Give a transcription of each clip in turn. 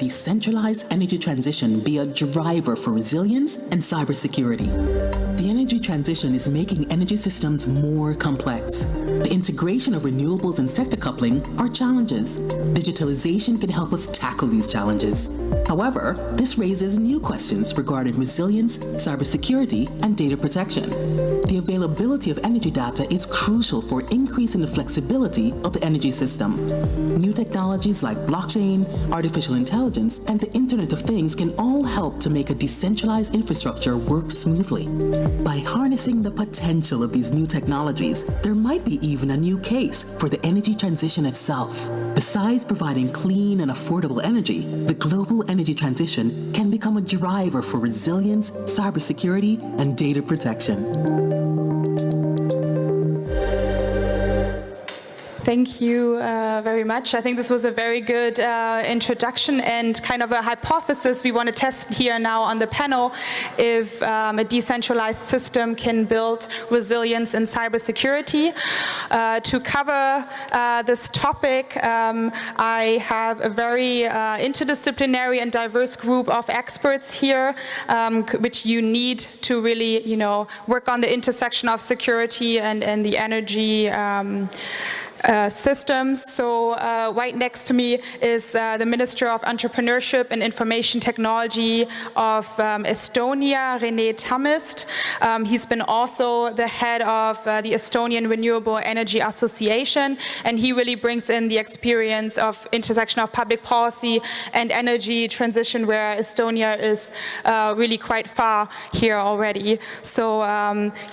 decentralized energy transition be a driver for resilience and cybersecurity. The energy transition is making energy systems more complex. The integration of renewables and sector coupling are challenges. Digitalization can help us tackle these challenges. However, this raises new questions regarding resilience, cybersecurity, and data protection. The availability of energy data is crucial for increasing the flexibility of the energy system. New technologies like blockchain, artificial intelligence, and the Internet of Things can all help to make a decentralized infrastructure work smoothly. By harnessing the potential of these new technologies, there might be even a new case for the energy transition itself. Besides providing clean and affordable energy, the global energy transition can become a driver for resilience, cybersecurity, and data protection. Thank you very much. I think this was a very good introduction and kind of a hypothesis we want to test here now on the panel, if a decentralized system can build resilience in cybersecurity. To cover this topic, I have a very interdisciplinary and diverse group of experts here, which you need to really, work on the intersection of security and the energy systems. So right next to me is the Minister of Entrepreneurship and Information Technology of Estonia, Tammist. He's been also the head of the Estonian Renewable Energy Association, and he really brings in the experience of intersection of public policy and energy transition, where Estonia is really quite far here already. So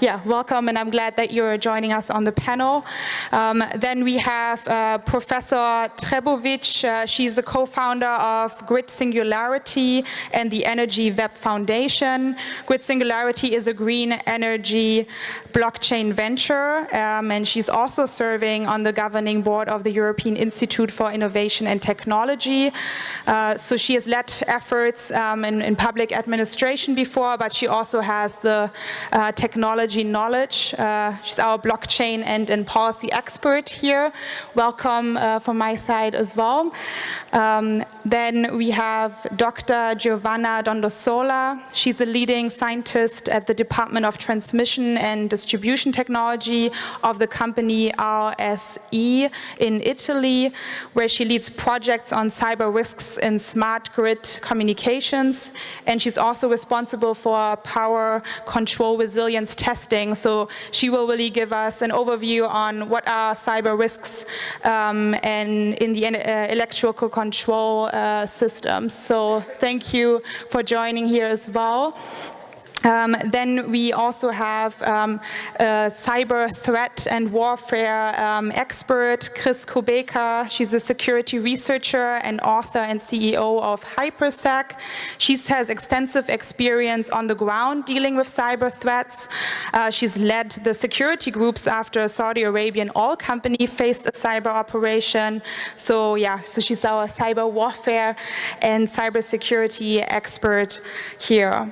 yeah, welcome, and I'm glad that you're joining us on the panel. Then we have Professor Trbovich. She's the co-founder of Grid Singularity and the Energy Web Foundation. Grid Singularity is a green energy blockchain venture, and she's also serving on the governing board of the European Institute for Innovation and Technology. So she has led efforts in public administration before, but she also has the technology knowledge. She's our blockchain and policy expert here. Welcome from my side as well. Then we have Dr. Georgieva Dondossola. She's a leading scientist at the Department of Transmission and Distribution Technology of the company RSE in Italy, where she leads projects on cyber risks in smart grid communications. And she's also responsible for power control resilience testing. So she will really give us an overview on what are cyber risks and in the electrical control systems. So thank you for joining here as well. Then we also have cyber threat and warfare expert, Kubecka. She's a security researcher and author and CEO of Hypersec. She has extensive experience on the ground dealing with cyber threats. She's led the security groups after Saudi Arabian oil company faced a cyber operation. So yeah, so she's our cyber warfare and cybersecurity expert here.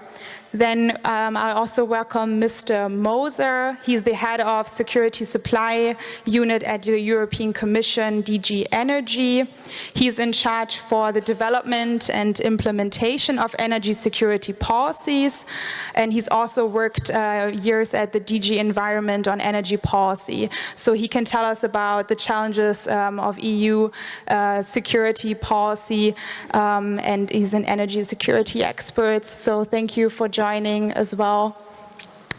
Then I also welcome Mr. Moser. He's the head of Security Supply Unit at the European Commission, DG Energy. He's in charge for the development and implementation of energy security policies. And he's also worked years at the DG Environment on energy policy. So he can tell us about the challenges of EU security policy, and he's an energy security expert. So thank you for joining as well.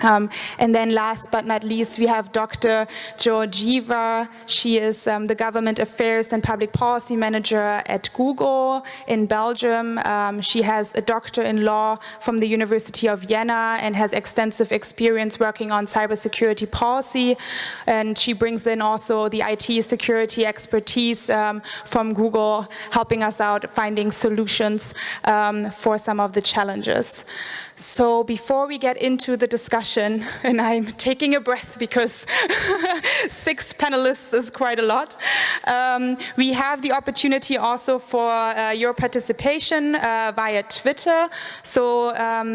And then last but not least, we have Dr. Georgieva. She is the Government Affairs and Public Policy Manager at Google in Belgium. She has a doctor in law from the University of Vienna and has extensive experience working on cybersecurity policy. And she brings in also the IT security expertise from Google, helping us out finding solutions for some of the challenges. So before we get into the discussion, and I'm taking a breath because 6 panelists is quite a lot, we have the opportunity also for your participation via Twitter. So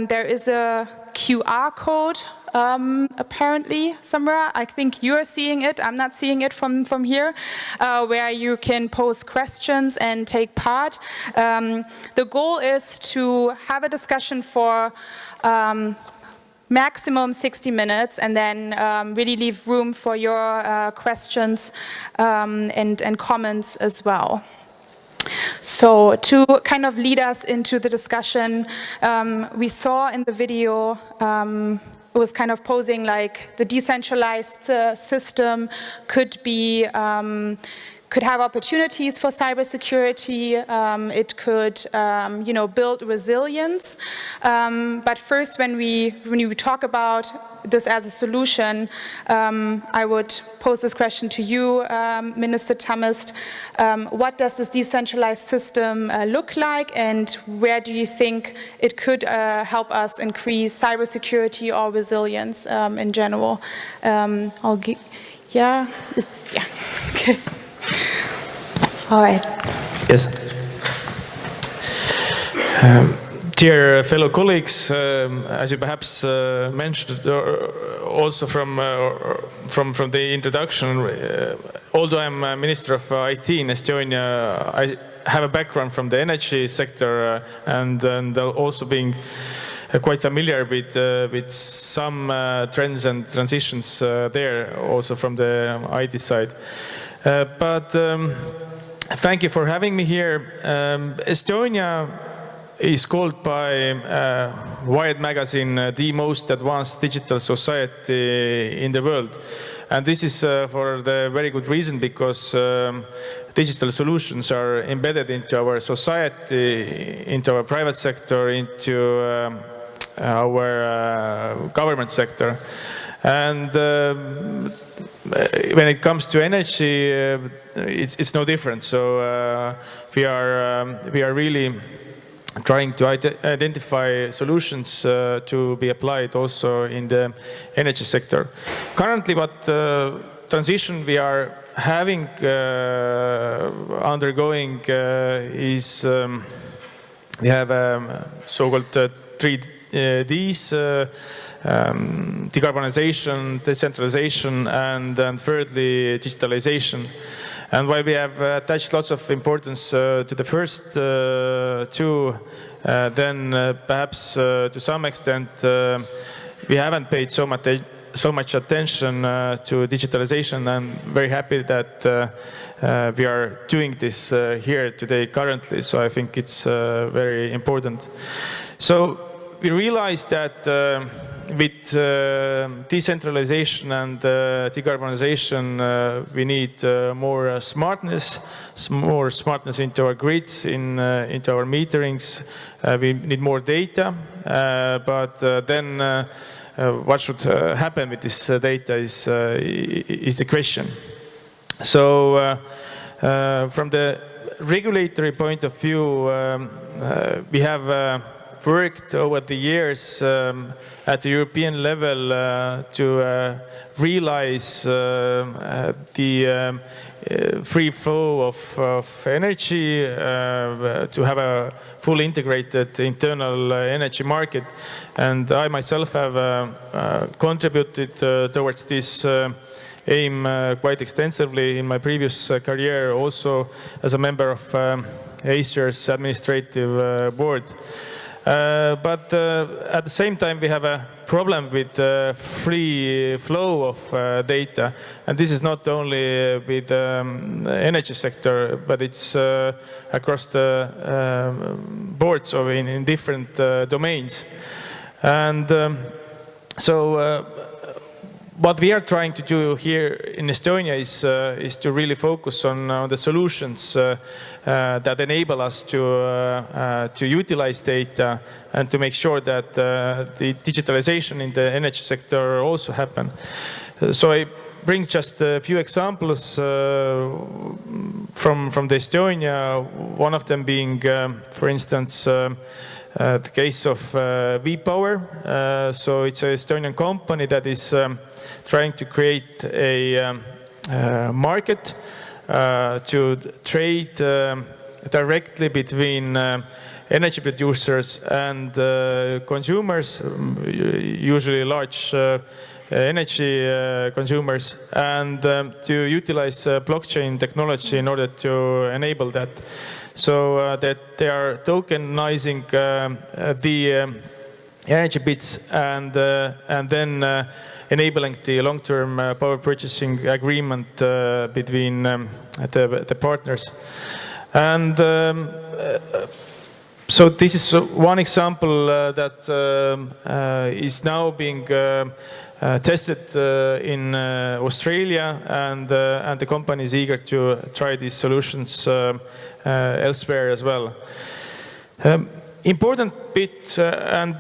there is a QR code apparently, somewhere. I think you're seeing it. I'm not seeing it from here, where you can pose questions and take part. The goal is to have a discussion for maximum 60 minutes, and then really leave room for your questions and comments as well. So to kind of lead us into the discussion, we saw in the video, it was kind of posing like the decentralized system could be could have opportunities for cybersecurity. It could, you know, build resilience. But first, when we talk about this as a solution, I would pose this question to you, Minister Tammist. What does this decentralized system look like, and where do you think it could help us increase cybersecurity or resilience in general? Yeah, okay. All right. Yes. Dear fellow colleagues, as you perhaps mentioned, also from the introduction, although I'm a Minister of IT in Estonia, I have a background from the energy sector and also being quite familiar with some trends and transitions there, also from the IT side. Thank you for having me here. Estonia is called by Wired magazine the most advanced digital society in the world. And this is for the very good reason, because digital solutions are embedded into our society, into our private sector, into our government sector. And when it comes to energy, it's no different. So we are really trying to identify solutions to be applied also in the energy sector. Currently, what transition we are having, undergoing, is we have so-called 3 Ds, decarbonization, decentralization, and then thirdly, digitalization. And while we have attached lots of importance to the first 2, then perhaps to some extent we haven't paid so much attention to digitalization. I'm very happy that we are doing this here today currently, so I think it's very important. So we realized that with decentralization and decarbonization, we need more smartness into our grids, into our meterings. We need more data, but then what should happen with this data is the question. So from the regulatory point of view, we have worked over the years at the European level to realize the free flow of energy, to have a fully integrated internal energy market. And I myself have contributed towards this aim quite extensively in my previous career, also as a member of ACER's administrative board. But at the same time, we have a problem with free flow of data. And this is not only with the energy sector, but it's across the board, so in different domains. And so what we are trying to do here in Estonia is to really focus on the solutions that enable us to utilize data and to make sure that the digitalization in the energy sector also happen. So I bring just a few examples from the Estonia. One of them being, for instance, the case of V-Power. So it's an Estonian company that is trying to create a market to trade directly between energy producers and consumers, usually large energy consumers, and to utilize blockchain technology in order to enable that. So that they are tokenizing the energy bits and then enabling the long-term power purchasing agreement between the partners. And so this is one example that is now being tested in Australia, and the company is eager to try these solutions elsewhere as well. Important bit, and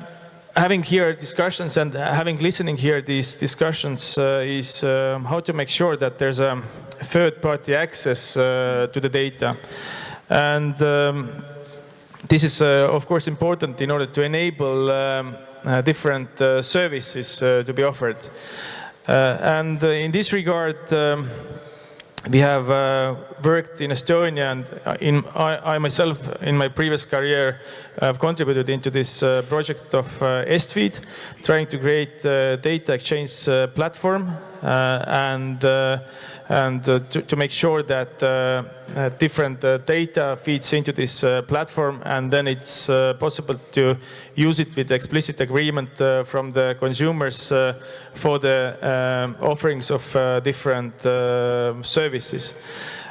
having here discussions and having listening here these discussions is how to make sure that there's a third-party access to the data. And this is, of course, important in order to enable different services to be offered. And in this regard, we have worked in Estonia, and I myself, in my previous career, have contributed into this project of EstFeed, trying to create a data exchange platform and to make sure that different data feeds into this platform, and then it's possible to use it with explicit agreement from the consumers for the offerings of different services.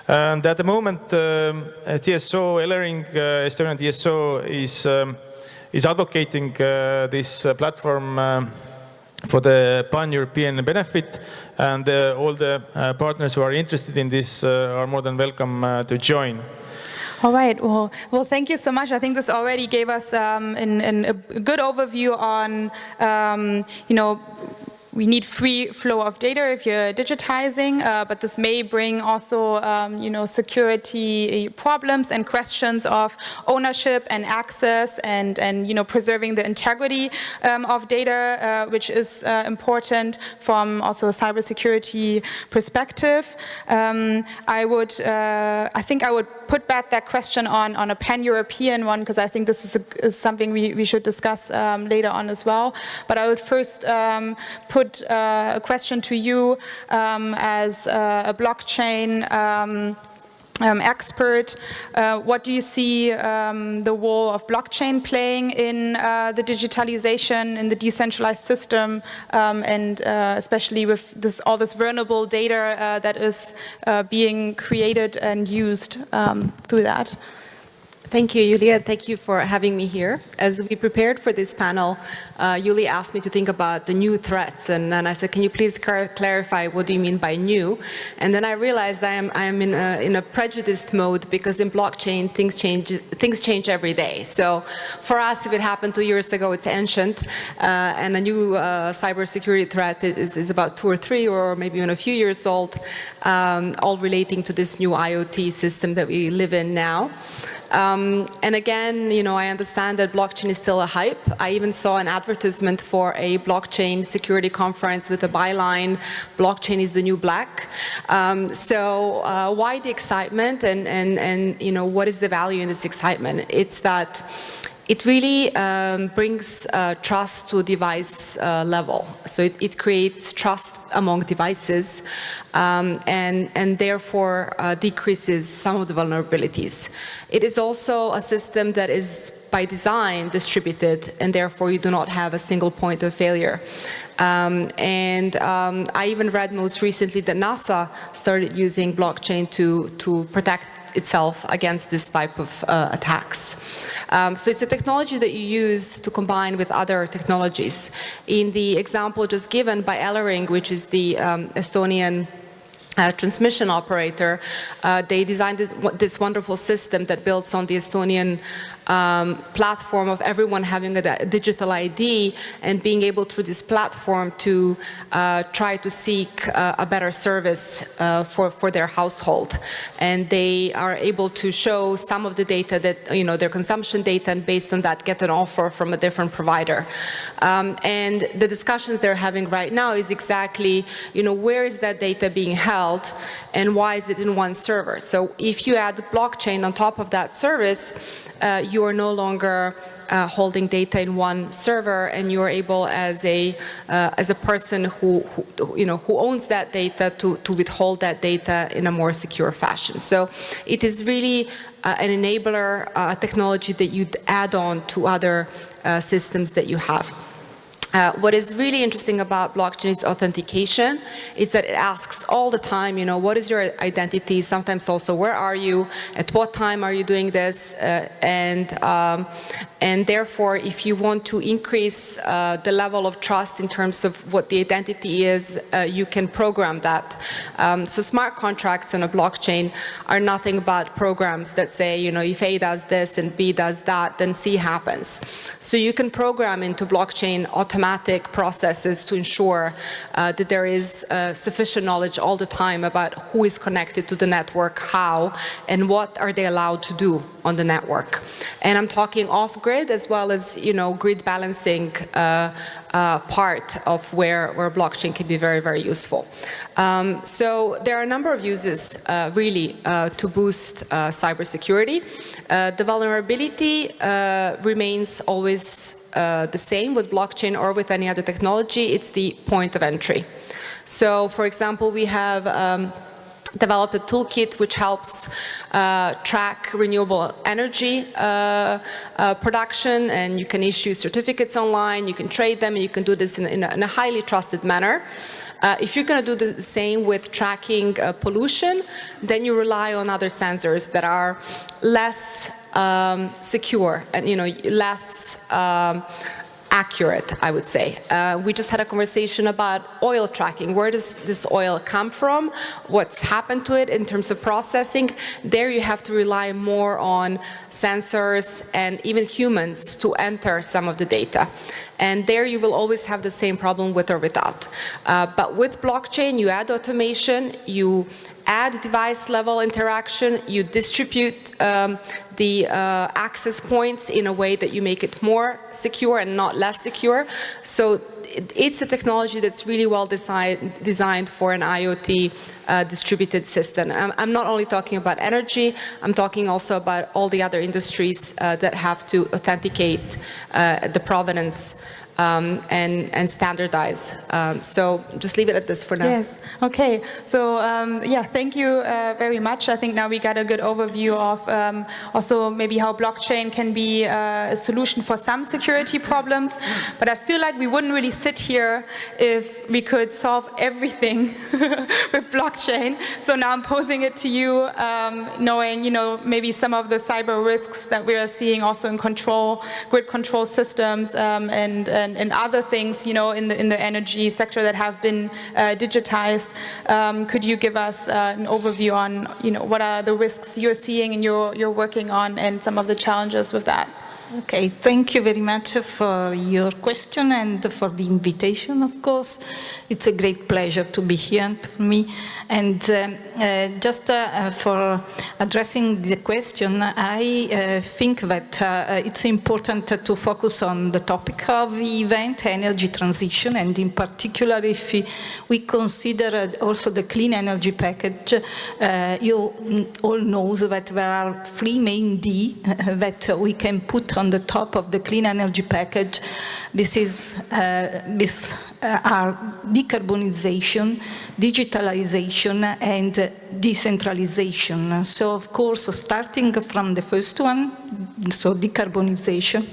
And at the moment, TSO, Elering, Estonian TSO, is advocating this platform for the pan-European benefit, and all the partners who are interested in this are more than welcome to join. All right. Well, thank you so much. I think this already gave us a good overview on, we need free flow of data if you're digitizing, but this may bring also, security problems and questions of ownership and access and preserving the integrity of data, which is important from also a cybersecurity perspective. I think I would put back that question on a pan-European one, because I think this is something we should discuss later on as well. But I would first put a question to you as a blockchain expert. What do you see the role of blockchain playing in the digitalization, in the decentralized system, and especially with all this vulnerable data that is being created and used through that? Thank you, Julia. Thank you for having me here. As we prepared for this panel, Julia asked me to think about the new threats, and then I said, can you please clarify what do you mean by new? And then I realized I am in a prejudiced mode, because in blockchain things change every day. So for us, if it happened 2 years ago, it's ancient, and a new cybersecurity threat is about 2 or 3 or maybe even a few years old, all relating to this new IoT system that we live in now. And again, I understand that blockchain is still a hype. I even saw an advertisement for a blockchain security conference with a byline, "Blockchain is the new black." So why the excitement, and what is the value in this excitement? It's that it really brings trust to device level. So it creates trust among devices, and therefore decreases some of the vulnerabilities. It is also a system that is by design distributed, and therefore you do not have a single point of failure. I even read most recently that NASA started using blockchain to protect itself against this type of attacks. So it's a technology that you use to combine with other technologies. In the example just given by Elering, which is the Estonian transmission operator, they designed this wonderful system that builds on the Estonian platform of everyone having a digital ID and being able through this platform to try to seek a better service for their household. And they are able to show some of the data that, their consumption data, and based on that get an offer from a different provider. And the discussions they're having right now is exactly, where is that data being held and why is it in one server? So if you add blockchain on top of that service, you are no longer holding data in one server, and you are able, as a person who owns that data, to withhold that data in a more secure fashion. So it is really an enabler, a technology that you'd add on to other systems that you have. What is really interesting about blockchain is authentication. It's that it asks all the time, what is your identity? Sometimes also, where are you? At what time are you doing this? And therefore, if you want to increase the level of trust in terms of what the identity is, you can program that. So smart contracts on a blockchain are nothing but programs that say, if A does this and B does that, then C happens. So you can program into blockchain automatic processes to ensure that there is sufficient knowledge all the time about who is connected to the network, how, and what are they allowed to do on the network. And I'm talking off-grid as well as, grid balancing part of where blockchain can be very, very useful. So there are a number of uses really to boost cybersecurity. The vulnerability remains always the same with blockchain or with any other technology. It's the point of entry. So, for example, we have developed a toolkit which helps track renewable energy production, and you can issue certificates online, you can trade them, and you can do this in a highly trusted manner. If you're going to do the same with tracking pollution, then you rely on other sensors that are less secure and less accurate, I would say. We just had a conversation about oil tracking. Where does this oil come from? What's happened to it in terms of processing? There you have to rely more on sensors and even humans to enter some of the data. And there you will always have the same problem with or without. But with blockchain, you add automation, you add device-level interaction, you distribute the access points in a way that you make it more secure and not less secure. So it's a technology that's really well designed for an IoT distributed system. I'm not only talking about energy, I'm talking also about all the other industries that have to authenticate the provenance and standardize. So just leave it at this for now. Yes, okay. So yeah, thank you very much. I think now we got a good overview of also maybe how blockchain can be a solution for some security problems, but I feel like we wouldn't really sit here if we could solve everything with blockchain. So now I'm posing it to you, knowing, maybe some of the cyber risks that we are seeing also in grid control systems, and other things, in the energy sector that have been digitized. Could you give us an overview on, what are the risks you're seeing and you're working on, and some of the challenges with that? Okay, thank you very much for your question and for the invitation, of course. It's a great pleasure to be here for me. And just for addressing the question, I think that it's important to focus on the topic of the event, energy transition, and in particular if we consider also the clean energy package. You all know that there are 3 main D that we can put on the top of the clean energy package. These are decarbonization, digitalization, and decentralization. So, of course, starting from the first one, so decarbonization,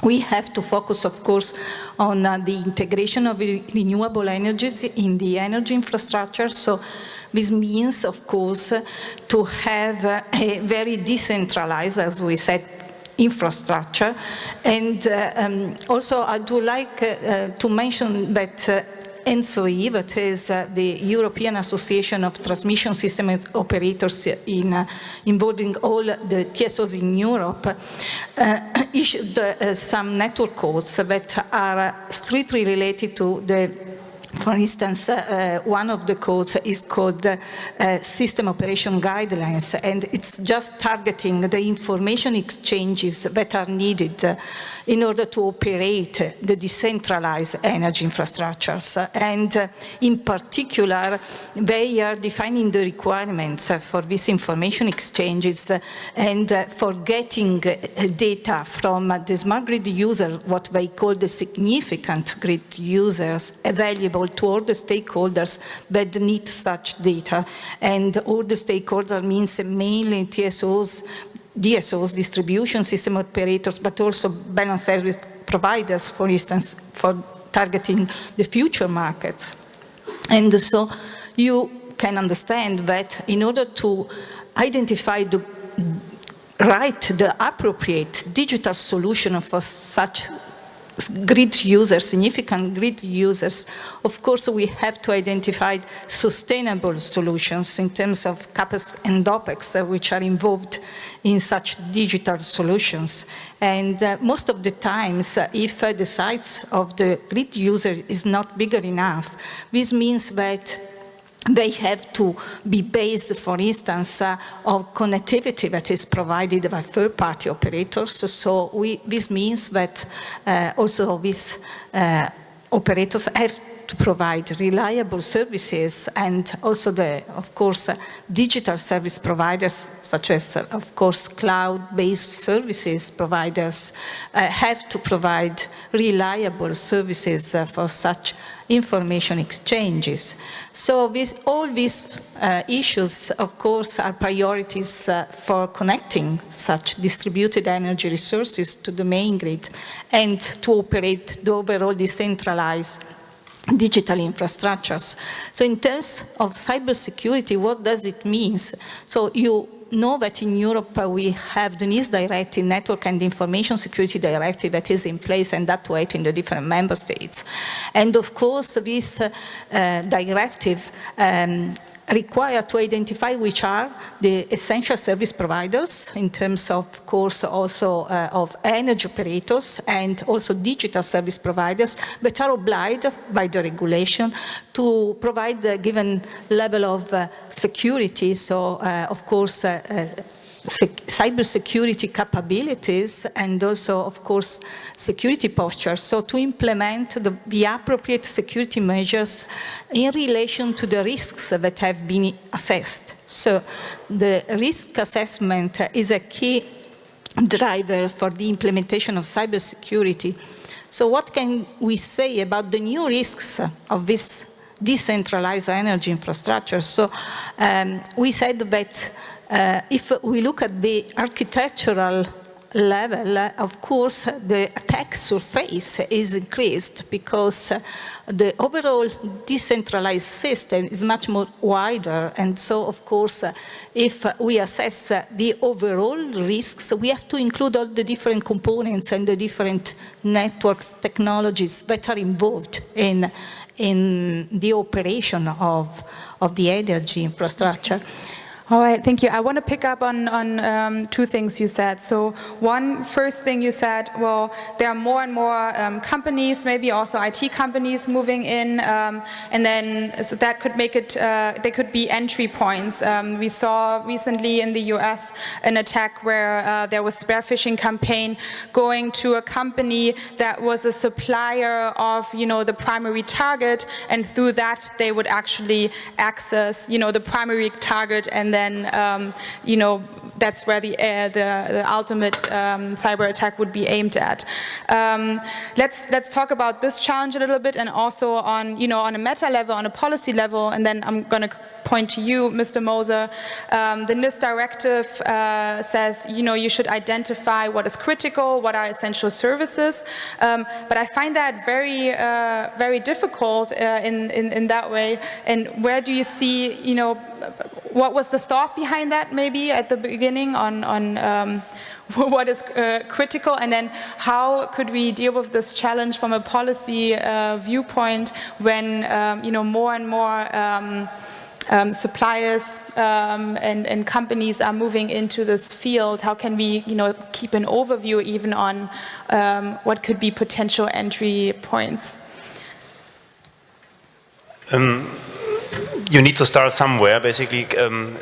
we have to focus, of course, on the integration of renewable energies in the energy infrastructure. So this means, of course, to have a very decentralized, as we said, infrastructure. And also I do like to mention that ENTSO-E, that is the European Association of Transmission System Operators involving all the TSOs in Europe, issued some network codes that are strictly related to the, for instance, one of the codes is called System Operation Guidelines, and it's just targeting the information exchanges that are needed in order to operate the decentralized energy infrastructures. And in particular, they are defining the requirements for these information exchanges and for getting data from the smart grid user, what they call the significant grid users, available to all the stakeholders that need such data. And all the stakeholders means mainly TSOs, DSOs, distribution system operators, but also balance service providers, for instance, for targeting the future markets. And so you can understand that in order to identify the appropriate digital solution for such grid users, significant grid users, of course we have to identify sustainable solutions in terms of CAPEX and OPEX which are involved in such digital solutions. And most of the times, if the size of the grid user is not bigger enough, this means that they have to be based, for instance, on connectivity that is provided by third-party operators. So this means that also these operators have to provide reliable services, and also of course, digital service providers, such as, of course, cloud-based services providers, have to provide reliable services for such information exchanges. So all these issues, of course, are priorities for connecting such distributed energy resources to the main grid and to operate the overall decentralized digital infrastructures. So in terms of cybersecurity, what does it mean? So you know that in Europe we have the NIS Directive, Network and Information Security Directive, that is in place and that way in the different member states. And of course this directive require to identify which are the essential service providers in terms of course also of energy operators and also digital service providers that are obliged by the regulation to provide a given level of security. So of course cybersecurity capabilities and also, of course, security posture. So to implement the appropriate security measures in relation to the risks that have been assessed. So the risk assessment is a key driver for the implementation of cybersecurity. So what can we say about the new risks of this decentralized energy infrastructure? So we said that if we look at the architectural level, of course, the attack surface is increased because the overall decentralized system is much more wider. And so, of course, if we assess the overall risks, we have to include all the different components and the different networks, technologies that are involved in the operation of the energy infrastructure. All right, thank you. I want to pick up on two things you said. So first thing you said, well, there are more and more companies, maybe also IT companies moving in, and then so that could make it, they could be entry points. We saw recently in the US an attack where there was spear phishing campaign going to a company that was a supplier of, the primary target, and through that they would actually access, the primary target, and then that's where the ultimate cyber attack would be aimed at. Let's talk about this challenge a little bit, and also on a meta level, on a policy level, and then I'm going to point to you, Mr. Moser. The NIST directive says, you should identify what is critical, what are essential services, but I find that very, very difficult in that way. And where do you see, what was the thought behind that maybe at the beginning on what is critical, and then how could we deal with this challenge from a policy viewpoint when more and more suppliers and companies are moving into this field? How can we keep an overview even on what could be potential entry points? You need to start somewhere. Basically,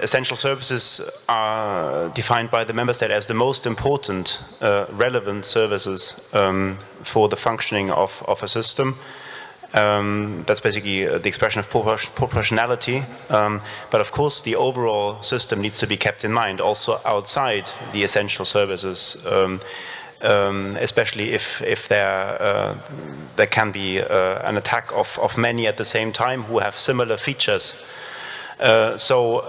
essential services are defined by the member state as the most important relevant services for the functioning of a system. That's basically the expression of proportionality. But of course, the overall system needs to be kept in mind, also outside the essential services. Especially if there can be an attack of many at the same time who have similar features. So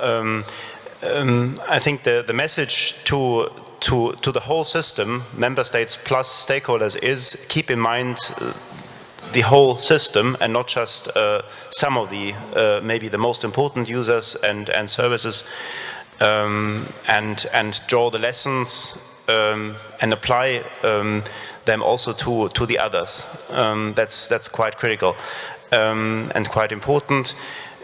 I think the message to the whole system, member states plus stakeholders, is keep in mind the whole system and not just some of the maybe the most important users and services, and draw the lessons and apply them also to the others. That's quite critical and quite important.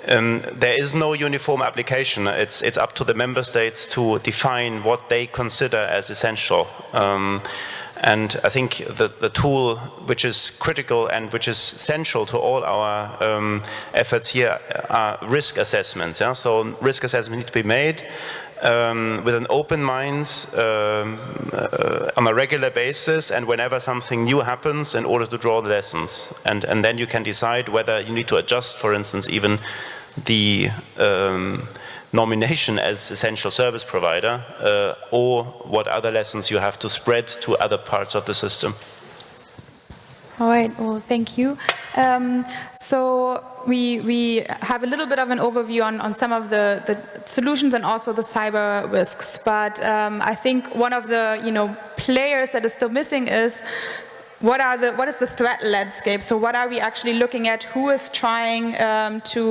There is no uniform application. It's up to the member states to define what they consider as essential. And I think the tool which is critical and which is central to all our efforts here are risk assessments. Yeah? So risk assessments need to be made with an open mind on a regular basis, and whenever something new happens, in order to draw the lessons. And then you can decide whether you need to adjust, for instance, even the nomination as essential service provider, or what other lessons you have to spread to other parts of the system. All right, well, thank you. So we have a little bit of an overview on some of the solutions and also the cyber risks, but I think one of the players that is still missing is what is the threat landscape? So what are we actually looking at? Who is trying to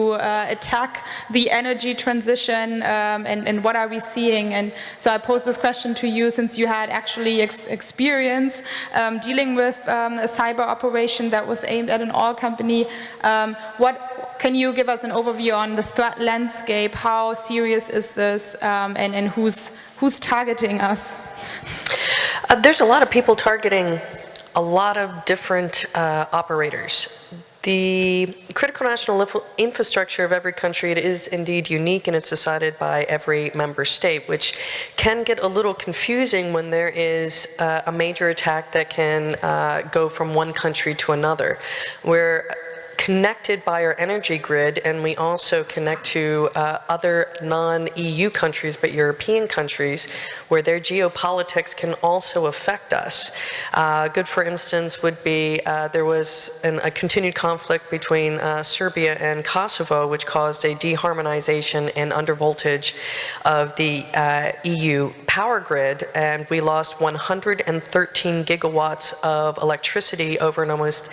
attack the energy transition, and what are we seeing? And so I pose this question to you, since you had actually experience dealing with a cyber operation that was aimed at an oil company. Can you give us an overview on the threat landscape? How serious is this, and who's targeting us? There's a lot of people targeting a lot of different operators. The critical national infrastructure of every country, it is indeed unique, and it's decided by every member state, which can get a little confusing when there is a major attack that can go from one country to another. We're connected by our energy grid, and we also connect to other non-EU countries, but European countries, where their geopolitics can also affect us. Good, for instance, would be there was a continued conflict between Serbia and Kosovo, which caused a deharmonization and undervoltage of the EU power grid, and we lost 113 gigawatts of electricity over an almost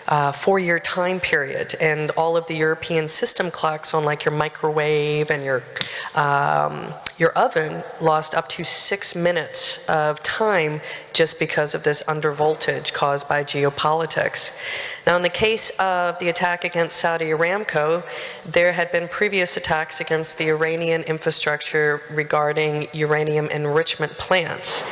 4-year time period, and all of the European system clocks on like your microwave and your oven lost up to 6 minutes of time just because of this undervoltage caused by geopolitics. Now, in the case of the attack against Saudi Aramco, there had been previous attacks against the Iranian infrastructure regarding uranium enrichment plants.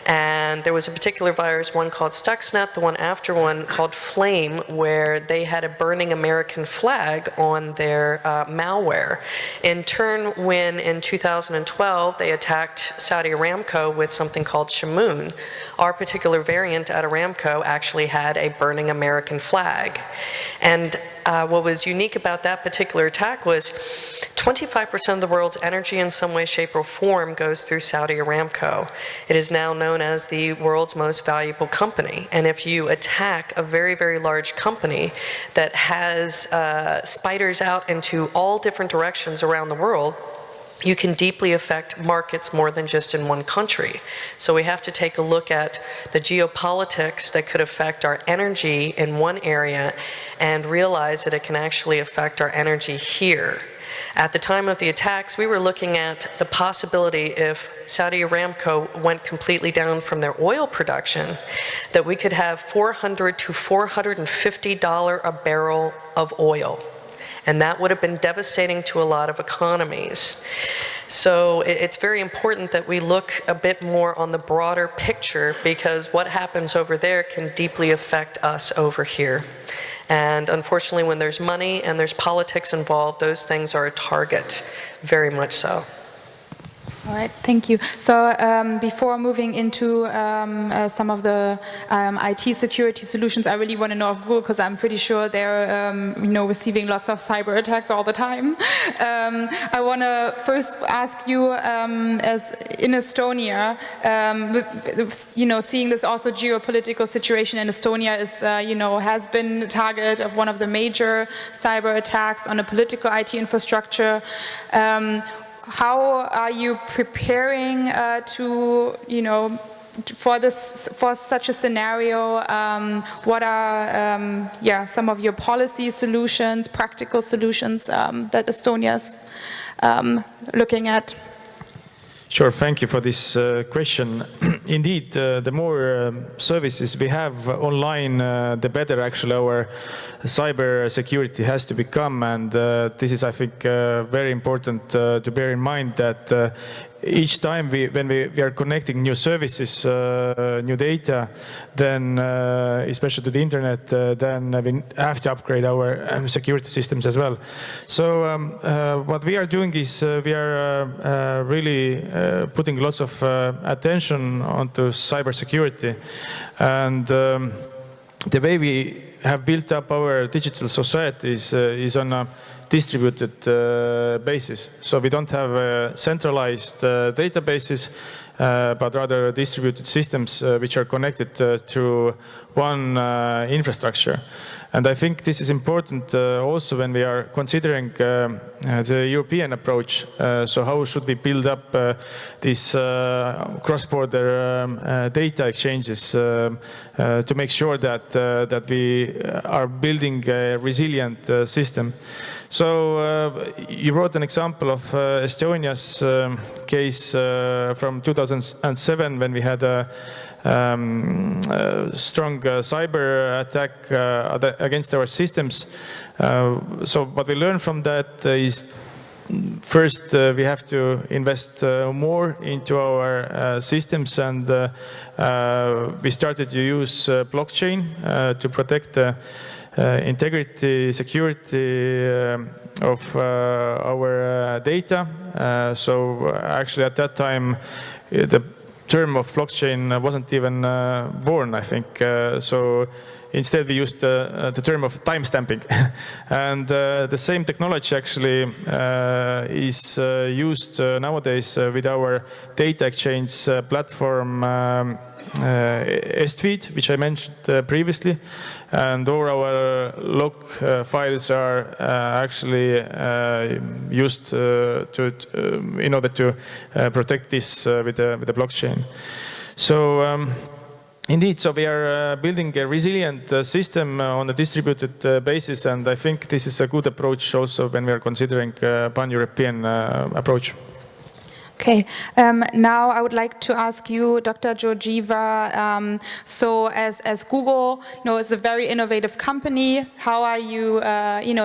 And there was a particular virus, one called Stuxnet, the one after one called Flame, where they had a burning American flag on their malware. In turn, when in 2012, 2012, they attacked Saudi Aramco with something called Shamoon. Our particular variant at Aramco actually had a burning American flag. And what was unique about that particular attack was 25% of the world's energy in some way, shape, or form goes through Saudi Aramco. It is now known as the world's most valuable company. And if you attack a very, very large company that has spiders out into all different directions around the world, you can deeply affect markets more than just in one country. So we have to take a look at the geopolitics that could affect our energy in one area and realize that it can actually affect our energy here. At the time of the attacks, we were looking at the possibility if Saudi Aramco went completely down from their oil production, that we could have $400 to $450 a barrel of oil. And that would have been devastating to a lot of economies. So it's very important that we look a bit more on the broader picture, because what happens over there can deeply affect us over here. And unfortunately, when there's money and there's politics involved, those things are a target, very much so. All right, thank you. So before moving into some of the IT security solutions, I really want to know of Google, because I'm pretty sure they're receiving lots of cyber attacks all the time. I want to first ask you, as in Estonia, seeing this also geopolitical situation in Estonia is, has been the target of one of the major cyber attacks on a political IT infrastructure. How are you preparing for such a scenario? What are some of your policy solutions, practical solutions that Estonia's looking at? Sure, thank you for this question. Indeed, the more services we have online, the better actually our cyber security has to become. And this is, I think, very important to bear in mind that each time when we are connecting new services, new data, then especially to the internet, then we have to upgrade our security systems as well. So what we are doing is we are really putting lots of attention onto cybersecurity, and the way we have built up our digital societies is on a distributed basis. So we don't have centralized databases, but rather distributed systems which are connected to one infrastructure. And I think this is important also when we are considering the European approach. So how should we build up these cross-border data exchanges to make sure that we are building a resilient system. So you brought an example of Estonia's case from 2007 when we had a strong cyber attack against our systems. So what we learned from that is, first, we have to invest more into our systems, and we started to use blockchain to protect the integrity, security of our data. So actually at that time, the term of blockchain wasn't even born, I think. So instead we used the term of timestamping. And the same technology actually is used nowadays with our data exchange platform Estfeed, which I mentioned previously. And all our log files are actually used in order to protect this with the blockchain. So indeed, so we are building a resilient system on a distributed basis, and I think this is a good approach also when we are considering a pan-European approach. Okay, now I would like to ask you, Dr. Georgieva, so as Google, is a very innovative company, how are you,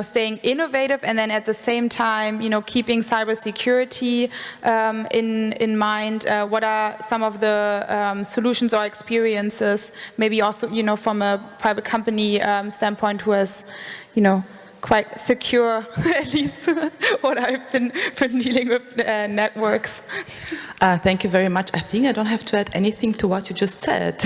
staying innovative and then at the same time, keeping cybersecurity in mind? What are some of the solutions or experiences, maybe also, from a private company standpoint, who has, quite secure, at least what I've been dealing with networks. Thank you very much. I think I don't have to add anything to what you just said.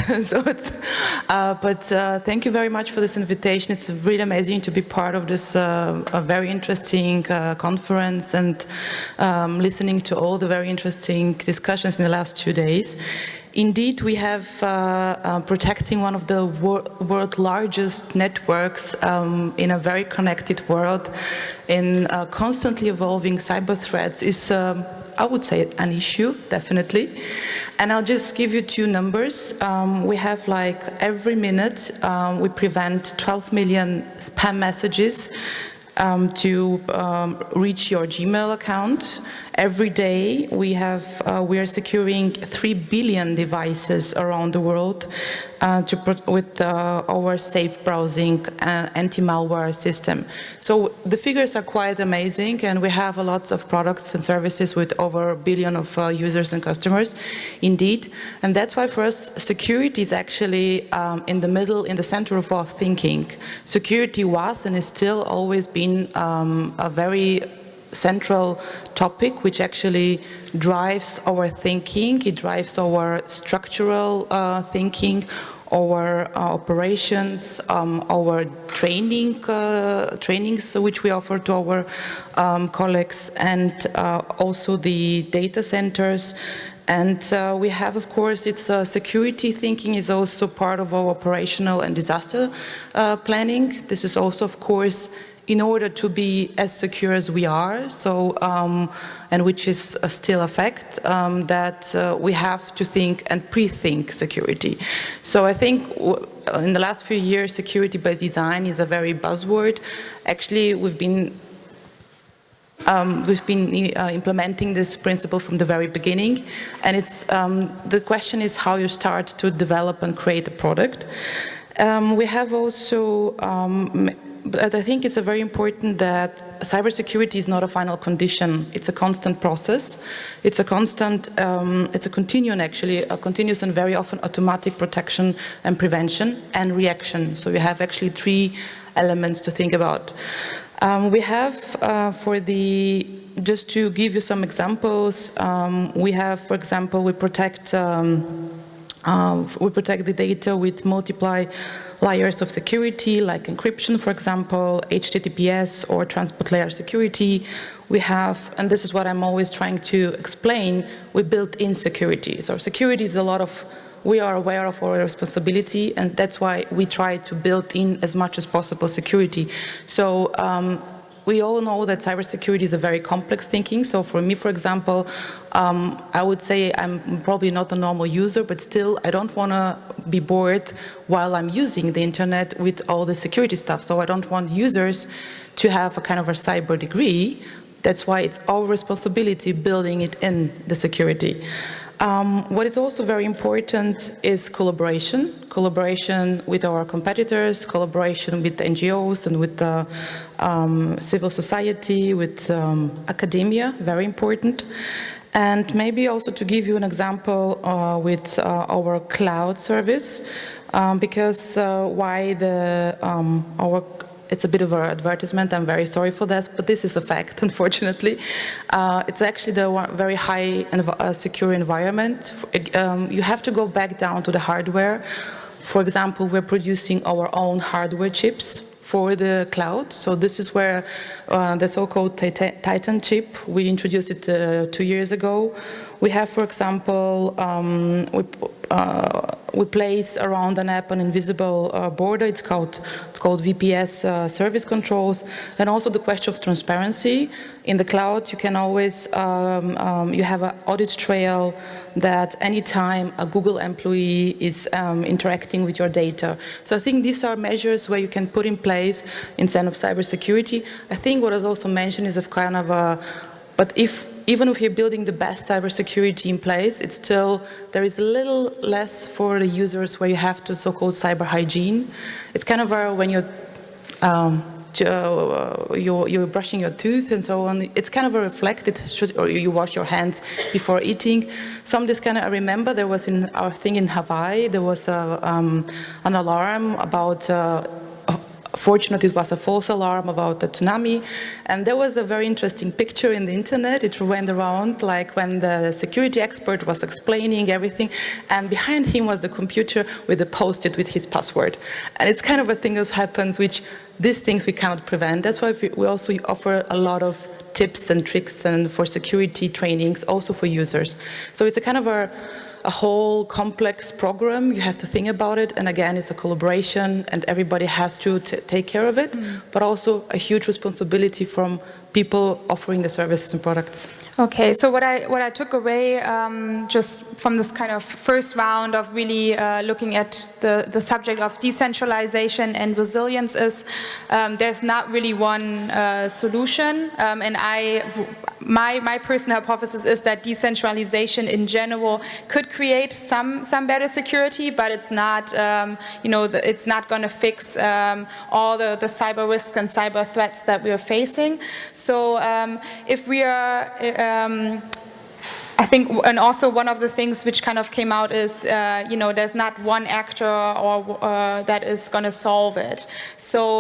But thank you very much for this invitation. It's really amazing to be part of this very interesting conference and listening to all the very interesting discussions in the last 2 days. Indeed, we have protecting one of the world's largest networks in a very connected world, in constantly evolving cyber threats is, I would say, an issue, definitely. And I'll just give you 2 numbers. We have like every minute, we prevent 12 million spam messages to reach your Gmail account. Every day we are securing 3 billion devices around the world with our safe browsing anti-malware system. So the figures are quite amazing, and we have a lot of products and services with over 1 billion of users and customers, indeed. And that's why for us, security is actually in the middle, in the center of our thinking. Security was and is still always been a very central topic which actually drives our thinking. It drives our structural thinking, our operations, our trainings which we offer to our colleagues, and also the data centers. And we have, of course, security thinking is also part of our operational and disaster planning. This is also, of course, in order to be as secure as we are, and which is still a fact, that we have to think and pre-think security. So I think in the last few years, security by design is a very buzzword. Actually, we've been implementing this principle from the very beginning, and the question is how you start to develop and create a product. We have also but I think it's very important that cybersecurity is not a final condition. It's a constant process. It's a continuum actually, a continuous and very often automatic protection and prevention and reaction. So you have actually 3 elements to think about. We have just to give you some examples, we have, for example, we protect the data with multiple layers of security, like encryption, for example, HTTPS or transport layer security. We have, and this is what I'm always trying to explain, we built in security. So security is we are aware of our responsibility, and that's why we try to build in as much as possible security. So we all know that cybersecurity is a very complex thinking. So for me, for example, I would say I'm probably not a normal user, but still I don't want to be bored while I'm using the internet with all the security stuff. So I don't want users to have a kind of a cyber degree. That's why it's our responsibility building it in the security. What is also very important is collaboration. Collaboration with our competitors, collaboration with the NGOs and with the civil society, with academia, very important. And maybe also to give you an example with our cloud service, because it's a bit of an advertisement, I'm very sorry for this, but this is a fact, unfortunately. It's actually the very high and secure environment. You have to go back down to the hardware. For example, we're producing our own hardware chips for the cloud. So this is where the so-called Titan chip, we introduced it 2 years ago. We have, for example, we place around an app an invisible border. It's called VPS service controls, and also the question of transparency. In the cloud, you can always you have an audit trail that anytime a Google employee is interacting with your data. So I think these are measures where you can put in place instead of cybersecurity. I think what was also mentioned is a kind of a, but even if you're building the best cybersecurity in place, it's still, there is a little less for the users where you have to so-called cyber hygiene. It's kind of when you're brushing your teeth and so on. It's kind of a reflected, or you wash your hands before eating. Some this kind of, I remember there was in our thing in Hawaii, there was an alarm about Fortunately, it was a false alarm about the tsunami, and there was a very interesting picture in the internet. It went around like when the security expert was explaining everything, and behind him was the computer with a post-it with his password. And it's kind of a thing that happens, which these things we cannot prevent. That's why we also offer a lot of tips and tricks and for security trainings, also for users. So it's a kind of a whole complex program. You have to think about it, and again, it's a collaboration, and everybody has to take care of it, but also a huge responsibility from people offering the services and products. Okay, so what I took away just from this kind of first round of really looking at the subject of decentralization and resilience is there's not really one solution, and my personal hypothesis is that decentralization in general could create some better security, but it's not it's not going to fix all the cyber risks and cyber threats that we are facing. So if we are I think, and also one of the things which kind of came out is, there's not one actor or that is going to solve it. So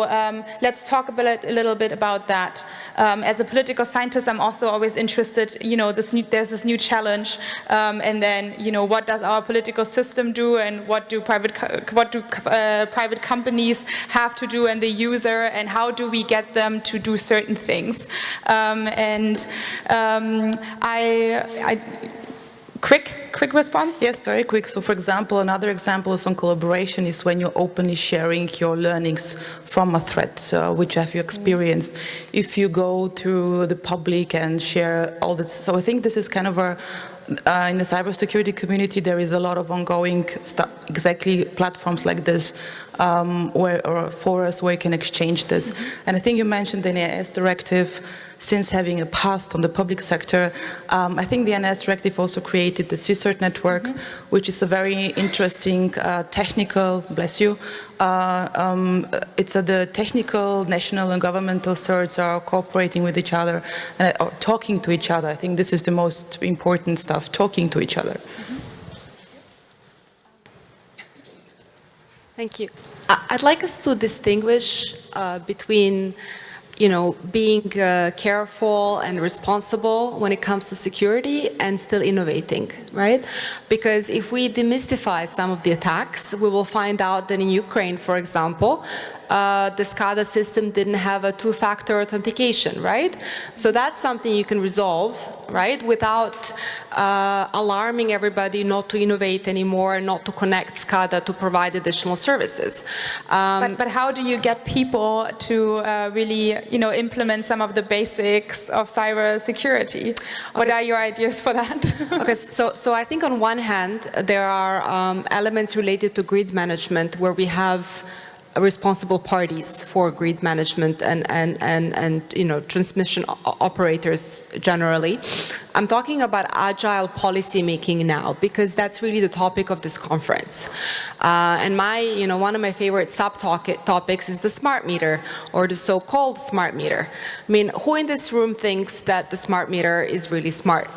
let's talk a little bit about that. As a political scientist, I'm also always interested, there's this new challenge, and then, what does our political system do, and what do private companies have to do, and the user, and how do we get them to do certain things? Quick response? Yes, very quick. So for example, another example on collaboration is when you're openly sharing your learnings from a threat, which have you experienced. If you go to the public and share all that, so I think this is kind of in the cybersecurity community, there is a lot of ongoing stuff, exactly platforms like this, or forums where you can exchange this. And I think you mentioned the NIS directive. Since having a past on the public sector, I think the NIS directive also created the CSIRT network, which is a very interesting technical, bless you, it's the technical, national and governmental certs are cooperating with each other and or talking to each other. I think this is the most important stuff, talking to each other. Thank you. I'd like us to distinguish between being careful and responsible when it comes to security and still innovating, right? Because if we demystify some of the attacks, we will find out that in Ukraine, for example, the SCADA system didn't have a two-factor authentication, right? So that's something you can resolve, right, without alarming everybody not to innovate anymore, not to connect SCADA to provide additional services. But how do you get people to really, implement some of the basics of cyber security? What are your ideas for that? Okay, so I think on one hand, there are elements related to grid management where we have responsible parties for grid management and transmission operators generally. I'm talking about agile policy making now because that's really the topic of this conference. And one of my favorite subtopics is the smart meter, or the so-called smart meter. I mean, who in this room thinks that the smart meter is really smart?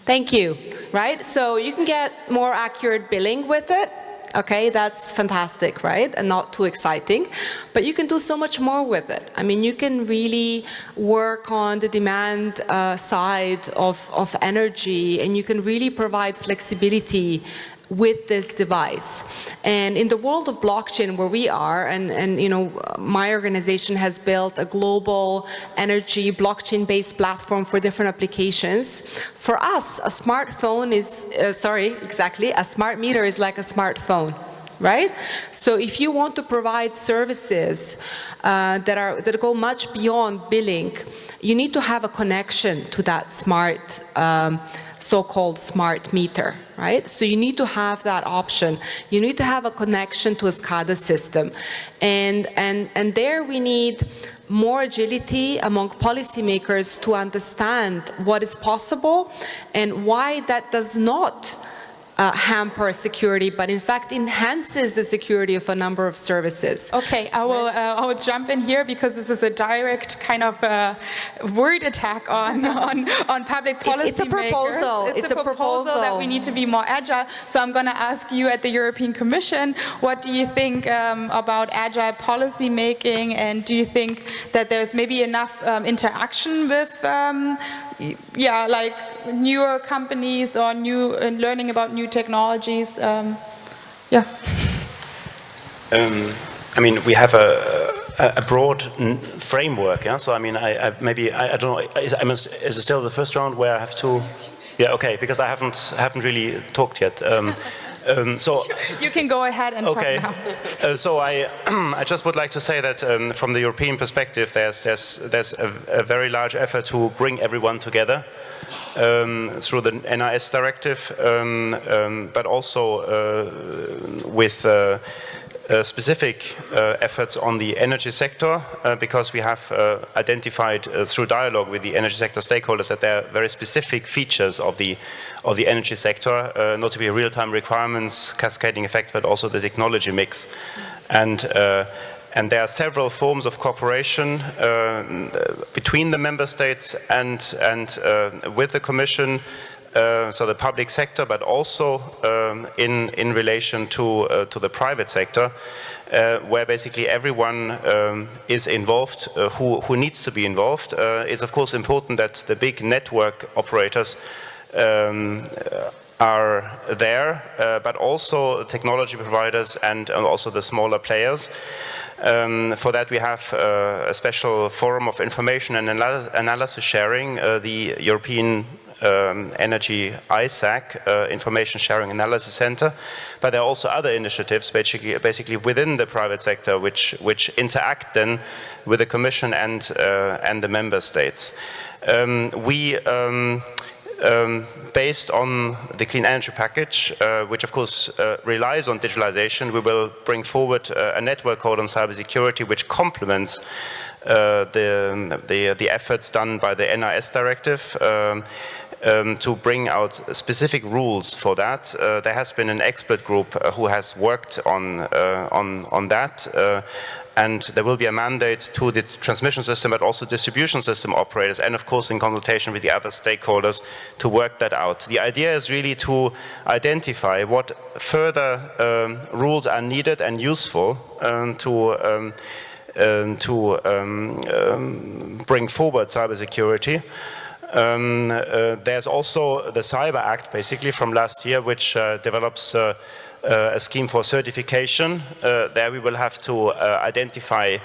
Thank you, right? So you can get more accurate billing with it. Okay, that's fantastic, right? And not too exciting. But you can do so much more with it. I mean, you can really work on the demand side of energy, and you can really provide flexibility with this device. And in the world of blockchain where we are, and my organization has built a global energy blockchain-based platform for different applications. For us, a smartphone is, a smart meter is like a smartphone, right? So if you want to provide services that go much beyond billing, you need to have a connection to that smart so-called smart meter, right? So you need to have that option. You need to have a connection to a SCADA system. And there we need more agility among policymakers to understand what is possible and why that does not hamper security, but in fact enhances the security of a number of services. Okay, I will jump in here because this is a direct kind of word attack on public policy It's a makers. proposal. It's a proposal that we need to be more agile. So I'm going to ask you at the European Commission, what do you think about agile policy making, and do you think that there's maybe enough interaction with like newer companies or learning about new technologies? Yeah. I mean, we have a broad framework, yeah. So I mean, I don't know. Is it still the first round where I have to? Yeah, okay, because I haven't really talked yet. So you can go ahead and talk now. So I just would like to say that from the European perspective, there's a very large effort to bring everyone together through the NIS directive, but also with specific efforts on the energy sector, because we have identified through dialogue with the energy sector stakeholders that there are very specific features of the energy sector, notably real-time requirements, cascading effects, but also the technology mix. And there are several forms of cooperation between the member states and with the Commission. So the public sector, but also in relation to the private sector, where basically everyone is involved who needs to be involved. It's of course important that the big network operators are there, but also technology providers and also the smaller players. For that we have a special forum of information and analysis sharing, the European Energy ISAC, Information Sharing Analysis Center, but there are also other initiatives basically within the private sector which interact then with the Commission and the member states. Based on the Clean Energy Package, which of course relies on digitalization, we will bring forward a network code on cybersecurity which complements the efforts done by the NIS directive. To bring out specific rules for that. There has been an expert group who has worked on that, and there will be a mandate to the transmission system, but also distribution system operators, and of course in consultation with the other stakeholders to work that out. The idea is really to identify what further rules are needed and useful to bring forward cybersecurity. There's also the Cyber Act, basically from last year, which develops a scheme for certification. There we will have to identify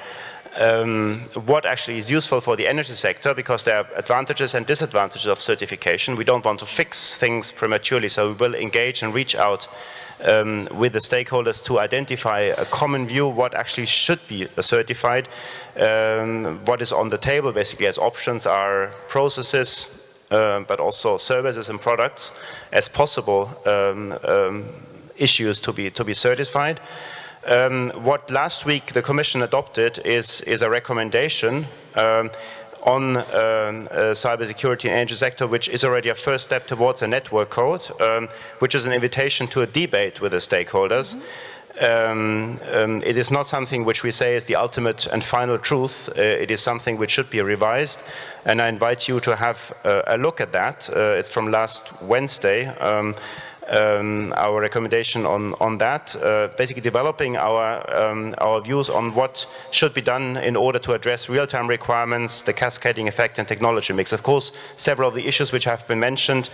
what actually is useful for the energy sector, because there are advantages and disadvantages of certification. We don't want to fix things prematurely, so we will engage and reach out with the stakeholders to identify a common view, what actually should be certified. What is on the table basically as options are processes, but also services and products as possible issues to be certified. What last week the Commission adopted is a recommendation on cybersecurity and energy sector, which is already a first step towards a network code, which is an invitation to a debate with the stakeholders. It is not something which we say is the ultimate and final truth. It is something which should be revised, and I invite you to have a look at that. It's from last Wednesday. Our recommendation on that, basically developing our views on what should be done in order to address real-time requirements, the cascading effect and technology mix. Of course, several of the issues which have been mentioned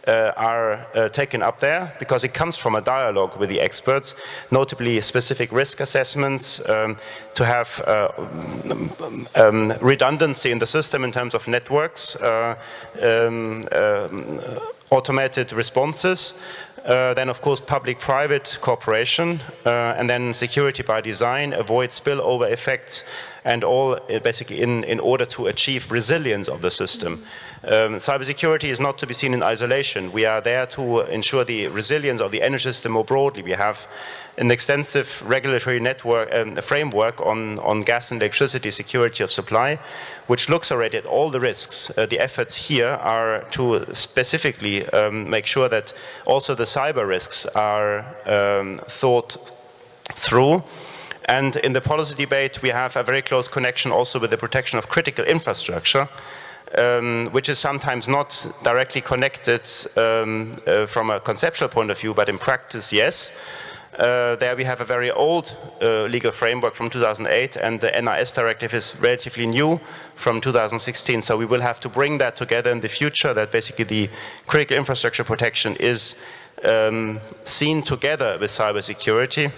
are taken up there because it comes from a dialogue with the experts, notably specific risk assessments, to have redundancy in the system in terms of networks, automated responses, then of course public-private cooperation, and then security by design, avoid spillover effects, and all basically in order to achieve resilience of the system. Cybersecurity is not to be seen in isolation. We are there to ensure the resilience of the energy system more broadly. We have an extensive regulatory network and framework on gas and electricity security of supply, which looks already at all the risks. The efforts here are to specifically make sure that also the cyber risks are thought through. And in the policy debate, we have a very close connection also with the protection of critical infrastructure, which is sometimes not directly connected from a conceptual point of view, but in practice, yes. There we have a very old legal framework from 2008, and the NIS directive is relatively new from 2016. So we will have to bring that together in the future, that basically the critical infrastructure protection is seen together with cybersecurity.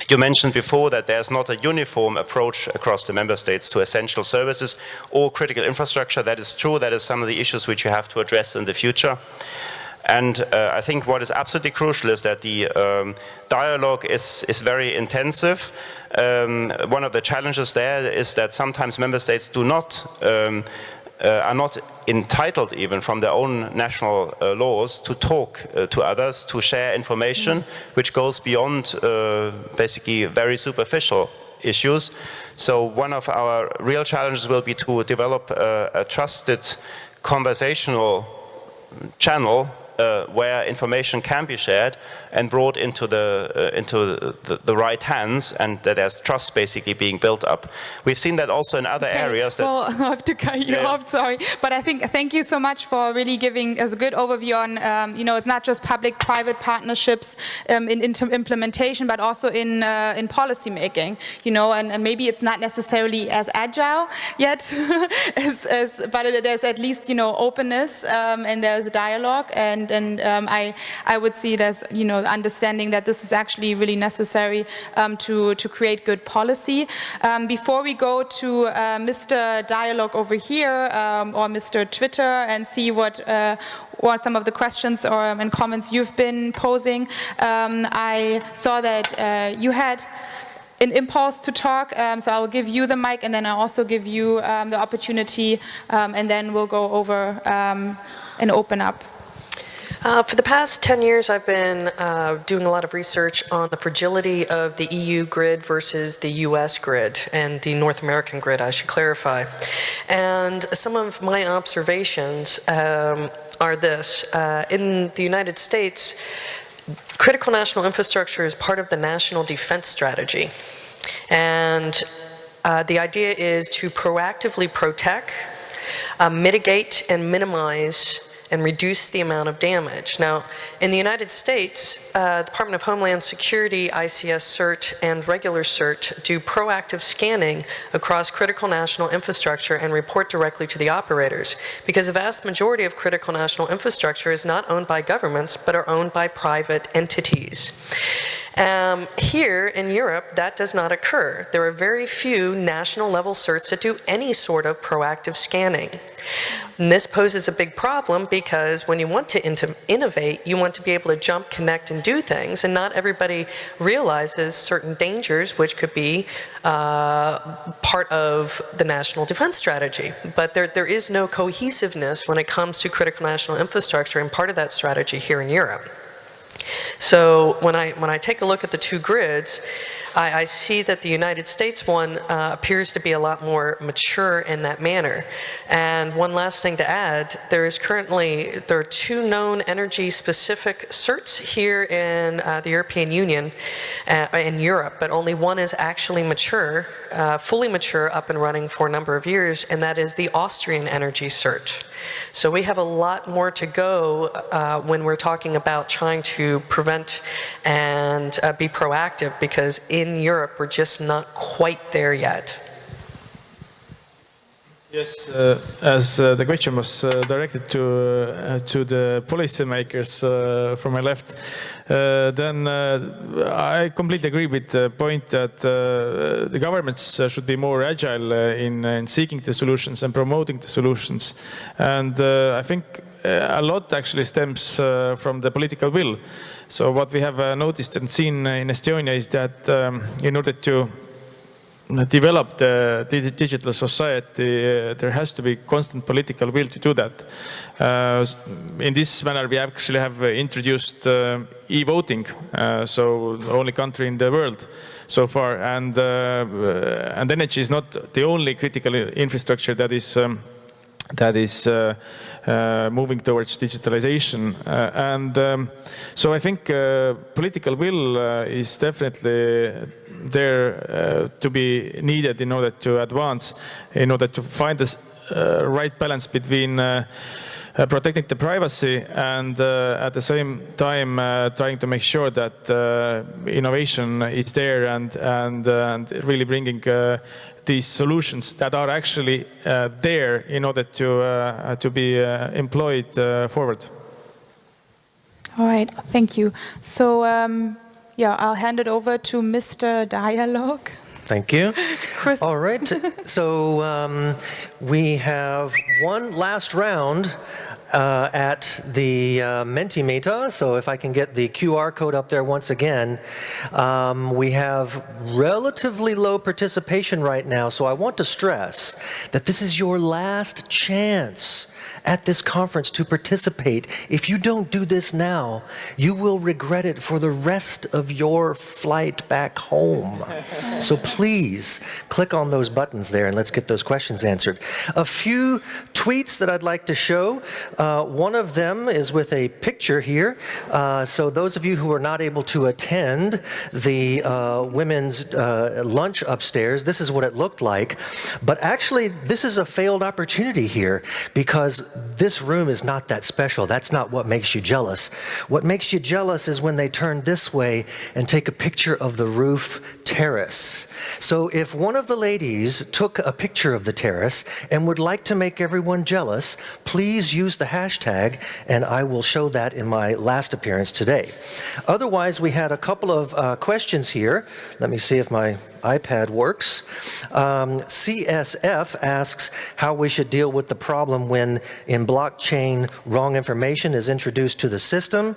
You mentioned before that there's not a uniform approach across the member states to essential services or critical infrastructure. That is true. That is some of the issues which you have to address in the future. And I think what is absolutely crucial is that the dialogue is very intensive. One of the challenges there is that sometimes member states do not are not entitled even from their own national laws to talk to others, to share information, which goes beyond basically very superficial issues. So one of our real challenges will be to develop a trusted conversational channel where information can be shared and brought into the right hands, and that there's trust basically being built up. We've seen that also in other areas. Well, I have to cut you off, sorry. But I think, thank you so much for really giving us a good overview on, you know, it's not just public-private partnerships in implementation, but also in policy making, you know, and maybe it's not necessarily as agile yet, but there's at least, you know, openness, and there's a dialogue, and I would see it as, you know, understanding that this is actually really necessary to create good policy. Before we go to Mr. Dialogue over here or Mr. Twitter and see what some of the questions and comments you've been posing, I saw that you had an impulse to talk, so I'll give you the mic, and then I'll also give you the opportunity, and then we'll go over and open up. For the past 10 years, I've been doing a lot of research on the fragility of the EU grid versus the US grid, and the North American grid, I should clarify. And some of my observations are this. In the United States, critical national infrastructure is part of the national defense strategy. And the idea is to proactively protect, mitigate, and minimize and reduce the amount of damage. Now, in the United States, Department of Homeland Security, ICS CERT, and regular CERT do proactive scanning across critical national infrastructure and report directly to the operators, because the vast majority of critical national infrastructure is not owned by governments, but are owned by private entities. Here in Europe, that does not occur. There are very few national level certs that do any sort of proactive scanning. And this poses a big problem because when you want to innovate, you want to be able to jump, connect, and do things, and not everybody realizes certain dangers which could be part of the national defense strategy. But there is no cohesiveness when it comes to critical national infrastructure, and part of that strategy here in Europe. So when I take a look at the two grids, I see that the United States one appears to be a lot more mature in that manner. And one last thing to add, there are two known energy-specific certs here in the European Union, in Europe, but only one is actually mature, fully mature, up and running for a number of years, and that is the Austrian energy cert. So we have a lot more to go when we're talking about trying to prevent and be proactive, because in Europe we're just not quite there yet. Yes, as the question was directed to the policymakers from my left, then I completely agree with the point that the governments should be more agile in seeking the solutions and promoting the solutions. And I think a lot actually stems from the political will. So what we have noticed and seen in Estonia is that in order to develop the digital society, there has to be constant political will to do that. In this manner, we actually have introduced e-voting, so the only country in the world so far, and energy is not the only critical infrastructure that is moving towards digitalization. So I think political will is definitely there to be needed in order to advance, in order to find the right balance between protecting the privacy and at the same time trying to make sure that innovation is there and really bringing these solutions that are actually there in order to be employed forward. All right, thank you. So yeah, I'll hand it over to Mr. Dialogue. Thank you. Chris. All right, so we have one last round at the Mentimeter. So if I can get the QR code up there once again. We have relatively low participation right now, so I want to stress that this is your last chance at this conference to participate. If you don't do this now, you will regret it for the rest of your flight back home. So please click on those buttons there and let's get those questions answered. A few tweets that I'd like to show. One of them is with a picture here. So those of you who are not able to attend the women's lunch upstairs, this is what it looked like. But actually, this is a failed opportunity here because this room is not that special. That's not what makes you jealous. What makes you jealous is when they turn this way and take a picture of the roof terrace. So if one of the ladies took a picture of the terrace and would like to make everyone jealous, please use the hashtag and I will show that in my last appearance today. Otherwise, we had a couple of questions here. Let me see if my iPad works. CSF asks how we should deal with the problem when in blockchain wrong information is introduced to the system.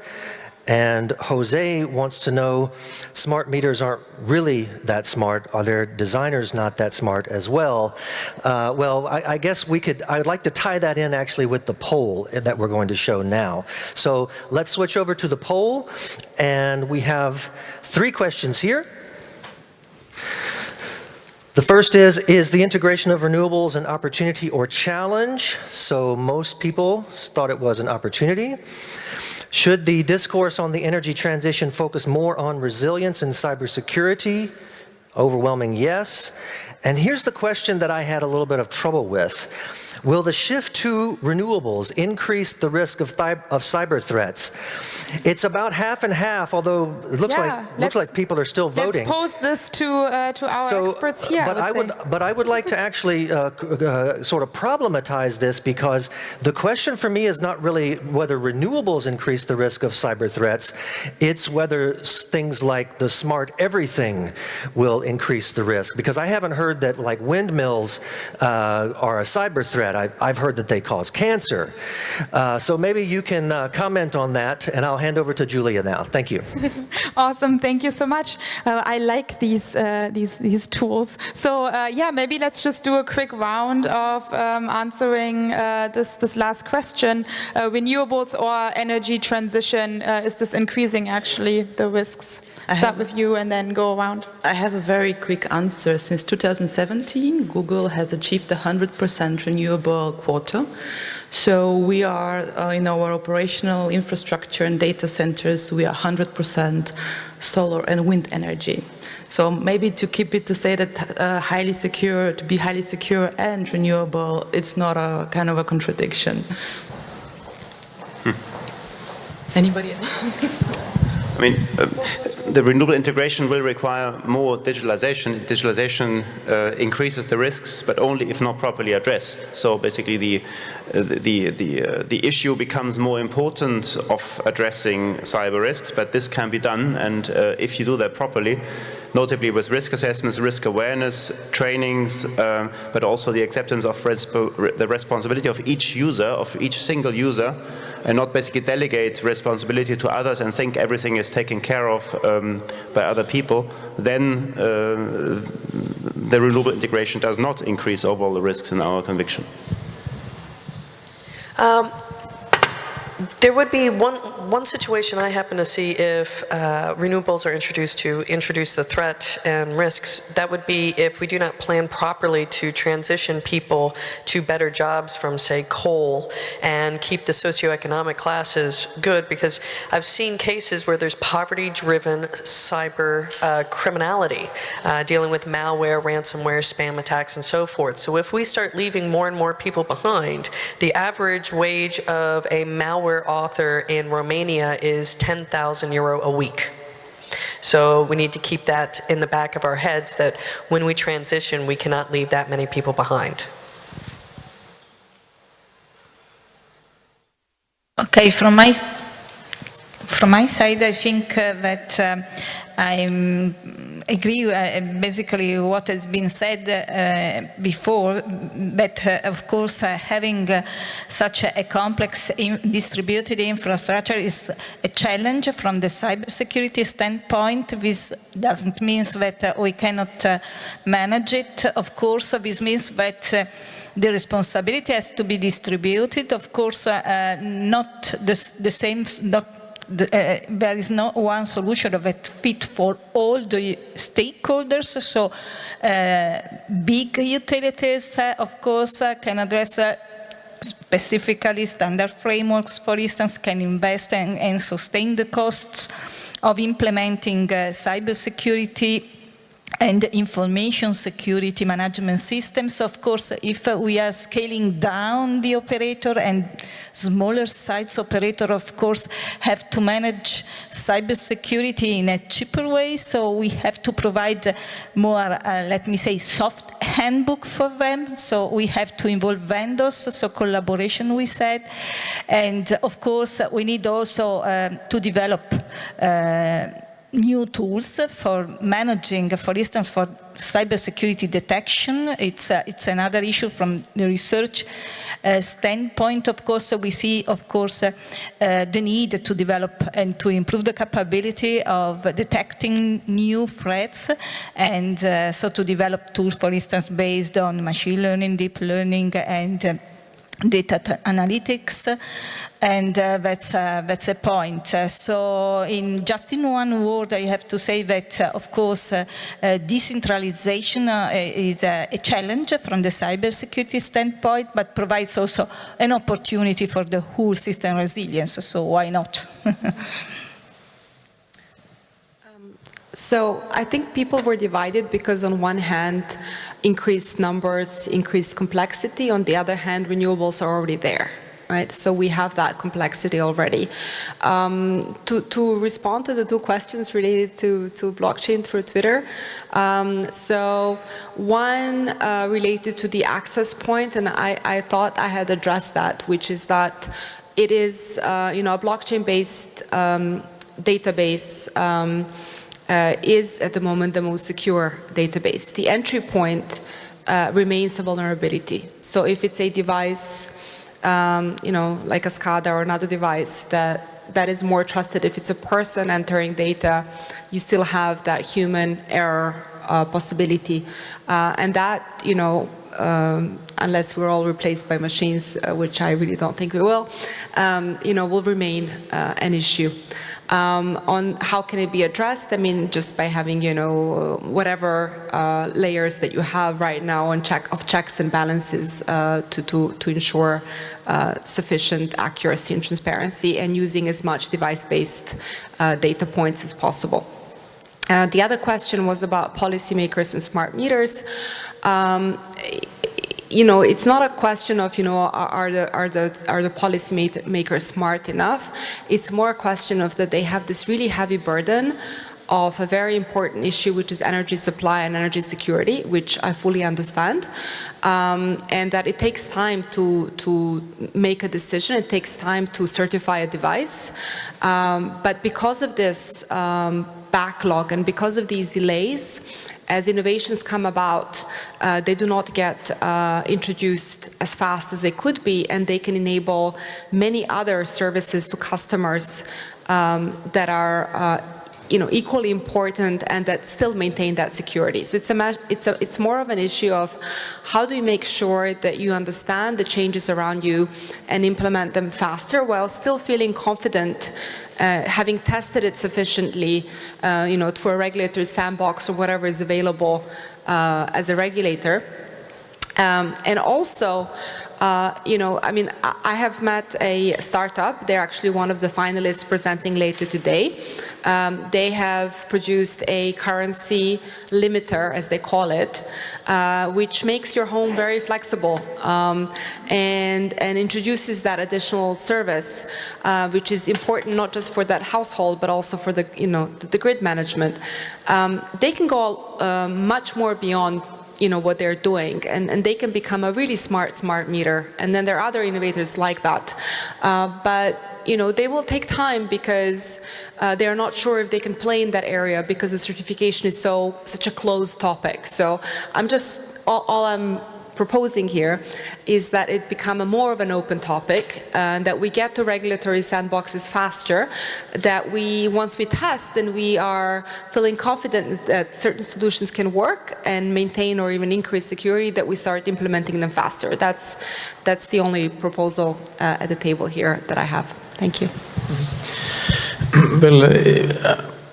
And Jose wants to know, smart meters aren't really that smart. Are their designers not that smart as well? Well, I guess I'd like to tie that in actually with the poll that we're going to show now. So let's switch over to the poll. And we have 3 questions here. The first is the integration of renewables an opportunity or challenge? So most people thought it was an opportunity. Should the discourse on the energy transition focus more on resilience and cybersecurity? Overwhelming yes. And here's the question that I had a little bit of trouble with. Will the shift to renewables increase the risk of cyber threats? It's about half and half, although it looks like people are still voting. Let's pose this to our experts here. But I would like to actually sort of problematize this because the question for me is not really whether renewables increase the risk of cyber threats. It's whether things like the smart everything will increase the risk. Because I haven't heard that like windmills are a cyber threat. I've heard that they cause cancer. So maybe you can comment on that, and I'll hand over to Julia now. Thank you. Awesome, thank you so much. I like these tools. So yeah, maybe let's just do a quick round of answering this last question. Renewables or energy transition, is this increasing actually the risks? Start with you and then go around. I have a very quick answer. Since 2017, Google has achieved 100% renewable quota. So we are in our operational infrastructure and data centers, we are 100% solar and wind energy. So maybe to say that to be highly secure and renewable, it's not a kind of a contradiction. Anybody else? I mean, the renewable integration will require more digitalization. Digitalization increases the risks, but only if not properly addressed. So basically, the issue becomes more important of addressing cyber risks, but this can be done, and if you do that properly, notably with risk assessments, risk awareness, trainings, but also the acceptance of the responsibility of each user, of each single user, and not basically delegate responsibility to others and think everything is taken care of by other people, then the renewable integration does not increase overall the risks in our conviction. There would be one situation I happen to see if renewables are introduced to introduce the threat and risks. That would be if we do not plan properly to transition people to better jobs from, say, coal and keep the socioeconomic classes good, because I've seen cases where there's poverty-driven cyber criminality, dealing with malware, ransomware, spam attacks, and so forth. So if we start leaving more and more people behind, the average wage of a malware author in Romania is 10,000 euro a week. So we need to keep that in the back of our heads, that when we transition, we cannot leave that many people behind. Okay, from my side, I think that I agree basically what has been said before, but of course having such a complex distributed infrastructure is a challenge from the cybersecurity standpoint. This doesn't mean that we cannot manage it. Of course, this means that the responsibility has to be distributed. Of course, not the same, there is no one solution that fit for all the stakeholders. So big utilities, of course, can address specifically standard frameworks, for instance, can invest and sustain the costs of implementing cybersecurity and information security management systems. Of course, if we are scaling down the operator, and smaller sites operator, of course, have to manage cybersecurity in a cheaper way. So we have to provide more, let me say, soft handbook for them. So we have to involve vendors, so collaboration, we said. And of course, we need also to develop new tools for managing, for instance, for cybersecurity detection. It's another issue from the research standpoint. Of course, we see, of course, the need to develop and to improve the capability of detecting new threats, and so to develop tools, for instance, based on machine learning, deep learning, and data analytics, and that's a point. So just in one word, I have to say that, of course, decentralization is a challenge from the cybersecurity standpoint, but provides also an opportunity for the whole system resilience, so why not? So I think people were divided because on one hand, increased numbers, increased complexity. On the other hand, renewables are already there, right? So we have that complexity already. To respond to the two questions related to blockchain through Twitter, so one related to the access point, and I thought I had addressed that, which is that it is, a blockchain-based database is at the moment the most secure database. The entry point remains a vulnerability. So if it's a device, like a SCADA or another device that is more trusted, if it's a person entering data, you still have that human error possibility. And that, unless we're all replaced by machines, which I really don't think we will, will remain an issue. On how can it be addressed? I mean, just by having, whatever layers that you have right now on checks and balances to ensure sufficient accuracy and transparency, and using as much device-based data points as possible. The other question was about policymakers and smart meters. It's not a question of, are the policymakers smart enough? It's more a question of that they have this really heavy burden of a very important issue, which is energy supply and energy security, which I fully understand, and that it takes time to make a decision. It takes time to certify a device, but because of this backlog and because of these delays, as innovations come about, they do not get introduced as fast as they could be, and they can enable many other services to customers that are equally important and that still maintain that security. So it's more of an issue of how do you make sure that you understand the changes around you and implement them faster while still feeling confident, having tested it sufficiently, through a regulatory sandbox or whatever is available as a regulator. And also, I have met a startup. They're actually one of the finalists presenting later today. They have produced a currency limiter, as they call it, which makes your home very flexible and introduces that additional service, which is important not just for that household, but also for the grid management. They can go much more beyond what they're doing, and they can become a really smart meter. And then there are other innovators like that. But they will take time because they're not sure if they can play in that area because the certification is such a closed topic. So all I'm proposing here is that it become more of an open topic, that we get to regulatory sandboxes faster, that once we test and we are feeling confident that certain solutions can work and maintain or even increase security, that we start implementing them faster. That's the only proposal at the table here that I have. Thank you. Well,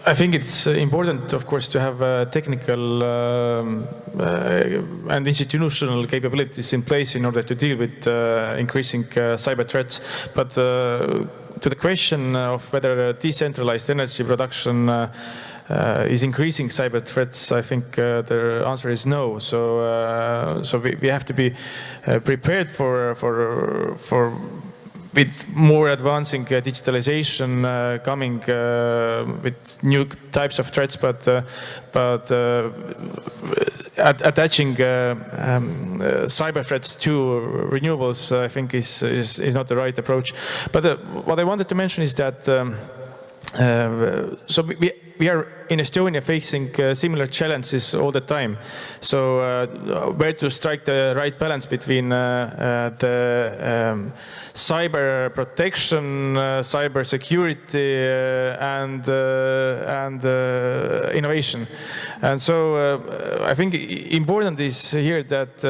I think it's important, of course, to have technical and institutional capabilities in place in order to deal with increasing cyber threats. But to the question of whether decentralized energy production is increasing cyber threats, I think the answer is no. So we have to be prepared for with more advancing digitalization coming with new types of threats, but attaching cyber threats to renewables, I think, is not the right approach. But what I wanted to mention is that so we are in Estonia facing similar challenges all the time. So where to strike the right balance between the cyber protection, cyber security, and innovation. And so I think important is here that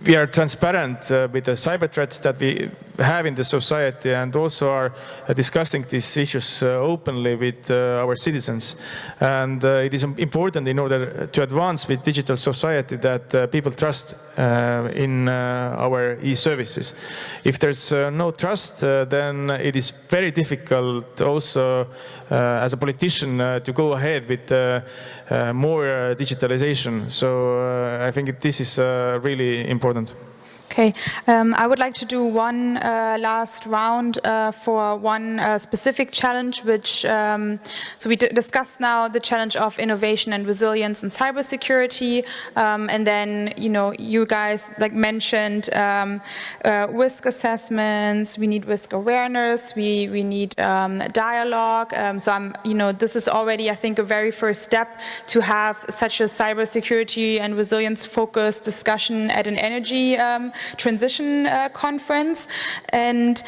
we are transparent with the cyber threats that we have in the society, and also are discussing these issues openly with our citizens. And it is important in order to advance with digital society that people trust in our e-services. If there's no trust, then it is very difficult also as a politician to go ahead with more digitalization. So I think this is really important. Okay, I would like to do one last round for one specific challenge, which, so we discussed now the challenge of innovation and resilience in cybersecurity, and then, you guys mentioned risk assessments, we need risk awareness, we need dialogue, so this is already, I think, a very first step to have such a cybersecurity and resilience focused discussion at an energy transition conference, and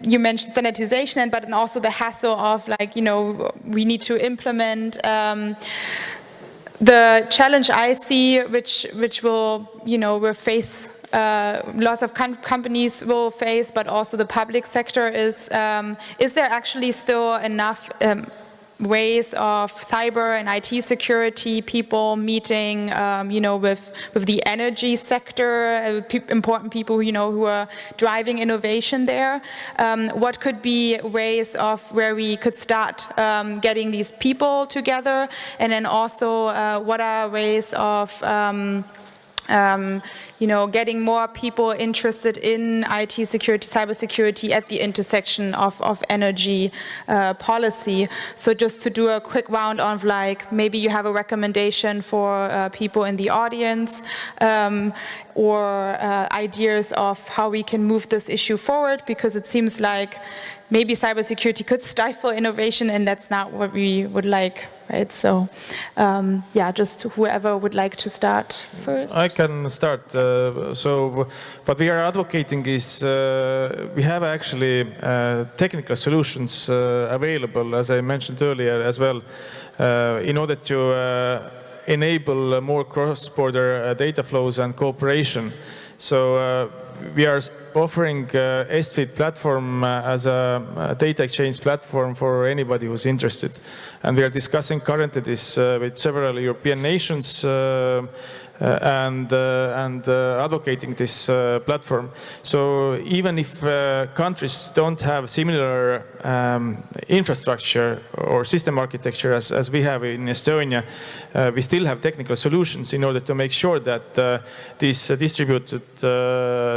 you mentioned sanitization, but then also the hassle of we need to implement the challenge I see, which will will face lots of companies will face, but also the public sector is there actually still enough ways of cyber and IT security people meeting, with the energy sector, important people, who are driving innovation there. What could be ways of where we could start getting these people together, and then also what are ways of getting more people interested in IT security, cybersecurity at the intersection of energy policy. So just to do a quick round of maybe you have a recommendation for people in the audience, or ideas of how we can move this issue forward, because it seems like maybe cybersecurity could stifle innovation, and that's not what we would like, right? So, yeah, just whoever would like to start first. I can start. So what we are advocating is we have actually technical solutions available, as I mentioned earlier as well, in order to enable more cross-border data flows and cooperation. So we are offering SFID platform as a data exchange platform for anybody who's interested. And we are discussing currently this with several European nations and advocating this platform. So even if countries don't have similar infrastructure or system architecture as we have in Estonia, we still have technical solutions in order to make sure that these distributed,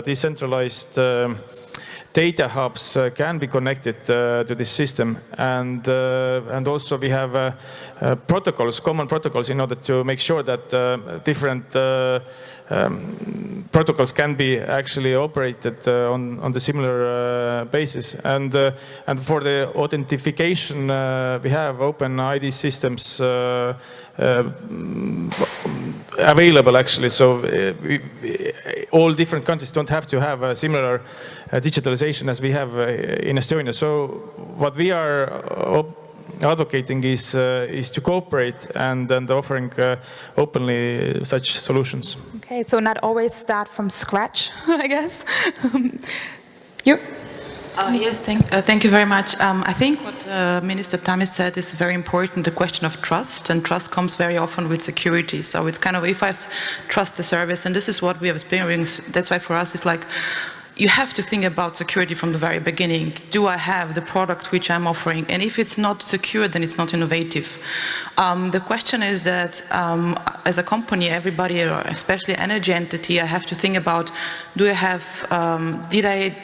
decentralized data hubs can be connected to this system, and also we have protocols, common protocols, in order to make sure that different protocols can be actually operated on the similar basis. And for the authentication, we have open ID systems available actually, so all different countries don't have to have a similar digitalization as we have in Estonia. So what we are advocating is to cooperate and offering openly such solutions. Okay, so not always start from scratch, I guess. You? Yes, thank you very much. I think what Minister Tammist said is very important, the question of trust, and trust comes very often with security. So it's kind of, if I trust the service, and this is what we have experienced, that's why for us it's like, you have to think about security from the very beginning. Do I have the product which I'm offering? And if it's not secure, then it's not innovative. The question is that as a company, everybody, or especially energy entity, I have to think about, do I have, did I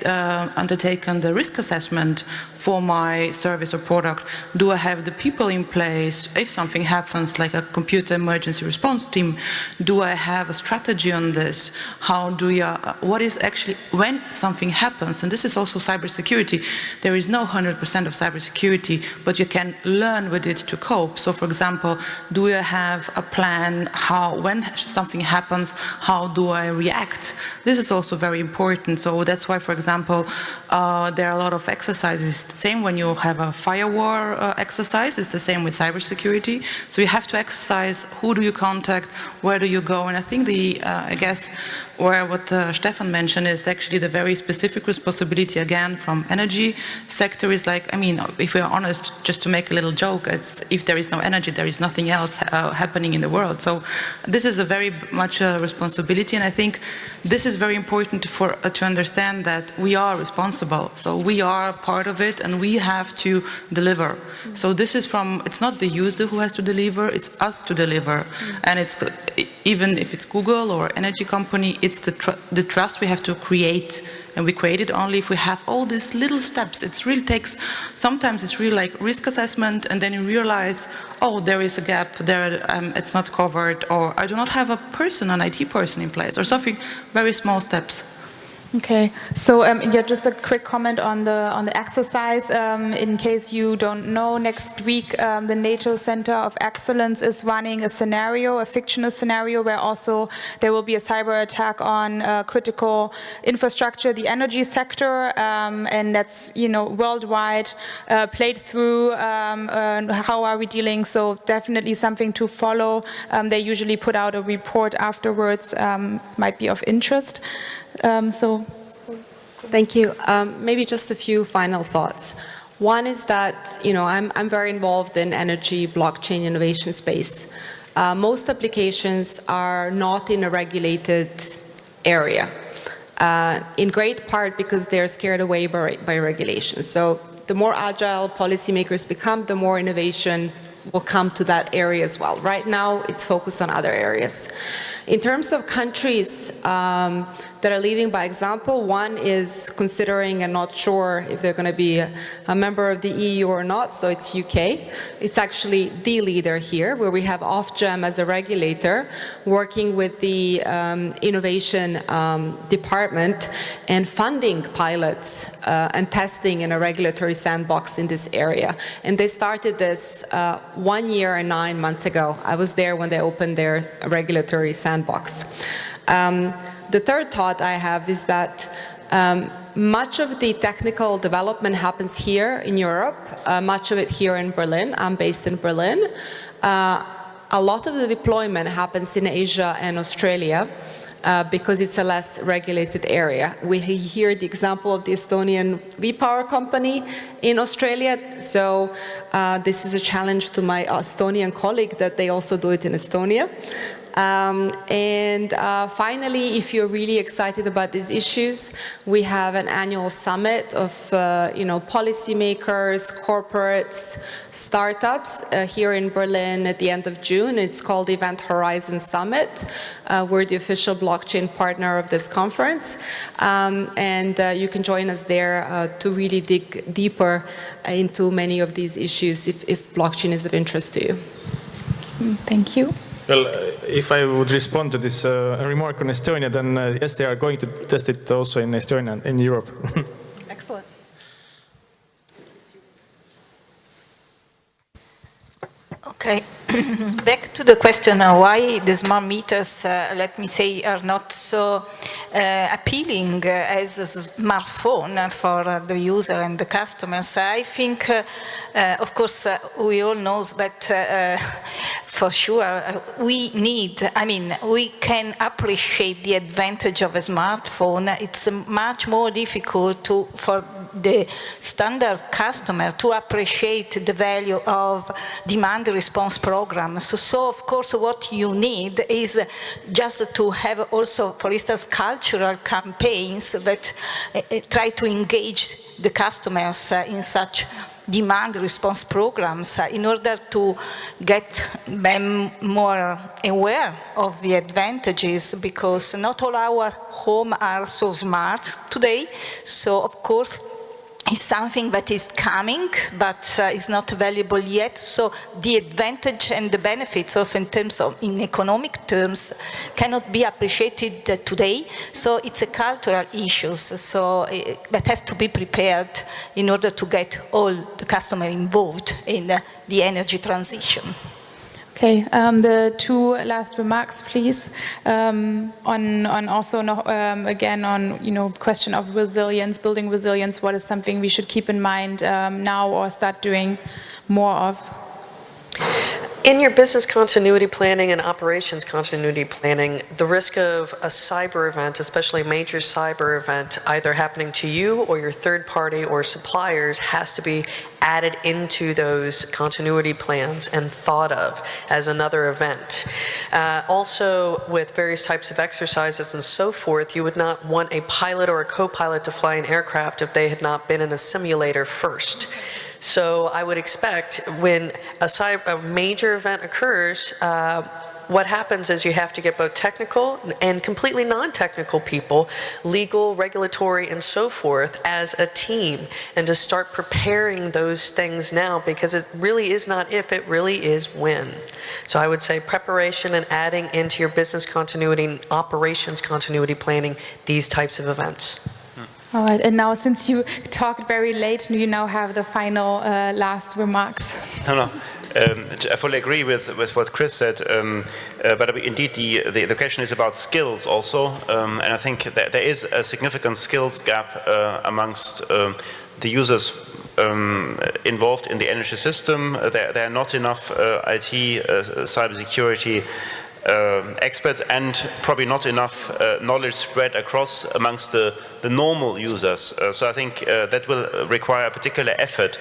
undertaken the risk assessment for my service or product? Do I have the people in place if something happens, like a computer emergency response team? Do I have a strategy on this? How do you, what is actually, when something happens, and this is also cybersecurity, there is no 100% of cybersecurity, but you can learn with it to cope. So for example, do you have a plan how, when something happens, how do I react? This is also very important. So that's why, for example, there are a lot of exercises. The same when you have a firewall exercise, it's the same with cybersecurity. So you have to exercise, who do you contact, where do you go? And I think I guess, where what Stefan mentioned is actually the very specific responsibility, again, from energy sector is like, I mean, if we're honest, just to make a little joke, it's if there is no energy, there is nothing else happening in the world. So this is a very much a responsibility, and I think this is very important to understand that we are responsible. So we are part of it, and we have to deliver. So this is it's not the user who has to deliver, it's us to deliver. And it's, even if it's Google or energy company, it's the trust we have to create, and we create it only if we have all these little steps. It really takes, sometimes it's really like risk assessment, and then you realize, oh, there is a gap there, it's not covered, or I do not have a person, an IT person in place, or something, very small steps. Okay, so yeah, just a quick comment on the exercise. In case you don't know, next week the NATO Center of Excellence is running a scenario, a fictional scenario, where also there will be a cyber attack on critical infrastructure, the energy sector, and that's, you know, worldwide, played through. How are we dealing? So definitely something to follow. They usually put out a report afterwards. Might be of interest. Thank you. Maybe just a few final thoughts. One is that, you know, I'm very involved in energy blockchain innovation space. Most applications are not in a regulated area, in great part because they're scared away by regulations. So the more agile policymakers become, the more innovation will come to that area as well. Right now, it's focused on other areas. In terms of countries, that are leading by example. One is considering and not sure if they're going to be a member of the EU or not, so it's UK. It's actually the leader here, where we have Ofgem as a regulator working with the innovation department and funding pilots and testing in a regulatory sandbox in this area. And they started this 1 year and 9 months ago. I was there when they opened their regulatory sandbox. The third thought I have is that much of the technical development happens here in Europe, much of it here in Berlin. I'm based in Berlin. A lot of the deployment happens in Asia and Australia because it's a less regulated area. We hear the example of the Estonian V-Power company in Australia, so this is a challenge to my Estonian colleague that they also do it in Estonia. Finally, if you're really excited about these issues, we have an annual summit of policymakers, corporates, startups here in Berlin at the end of June. It's called Event Horizon Summit. We're the official blockchain partner of this conference, and you can join us there to really dig deeper into many of these issues if blockchain is of interest to you. Thank you. Well, if I would respond to this remark on Estonia, then yes, they are going to test it also in Estonia, in Europe. Excellent. Okay, back to the question of why the smart meters, let me say, are not so appealing as a smartphone for the user and the customers. I think, of course, we all know that for sure we can appreciate the advantage of a smartphone. It's much more difficult for the standard customer to appreciate the value of demand response programs. So of course what you need is just to have also, for instance, cultural campaigns that try to engage the customers in such demand response programs in order to get them more aware of the advantages, because not all our homes are so smart today. So of course is something that is coming, but is not available yet. So the advantage and the benefits, also in terms of, in economic terms, cannot be appreciated today. So it's a cultural issue. So that has to be prepared in order to get all the customers involved in the energy transition. Okay, the two last remarks, please. On also again on question of resilience, building resilience. What is something we should keep in mind now or start doing more of? In your business continuity planning and operations continuity planning, the risk of a cyber event, especially a major cyber event, either happening to you or your third party or suppliers, has to be added into those continuity plans and thought of as another event. Also, with various types of exercises and so forth, you would not want a pilot or a co-pilot to fly an aircraft if they had not been in a simulator first. So I would expect when a major event occurs, what happens is you have to get both technical and completely non-technical people, legal, regulatory, and so forth, as a team, and to start preparing those things now, because it really is not if, it really is when. So I would say preparation and adding into your business continuity and operations continuity planning these types of events. All right, and now since you talked very late, you now have the final last remarks. No. I fully agree with what Chris said, but indeed the question is about skills also, and I think that there is a significant skills gap amongst the users involved in the energy system. There are not enough IT, cybersecurity experts, and probably not enough knowledge spread across amongst the normal users. So I think that will require a particular effort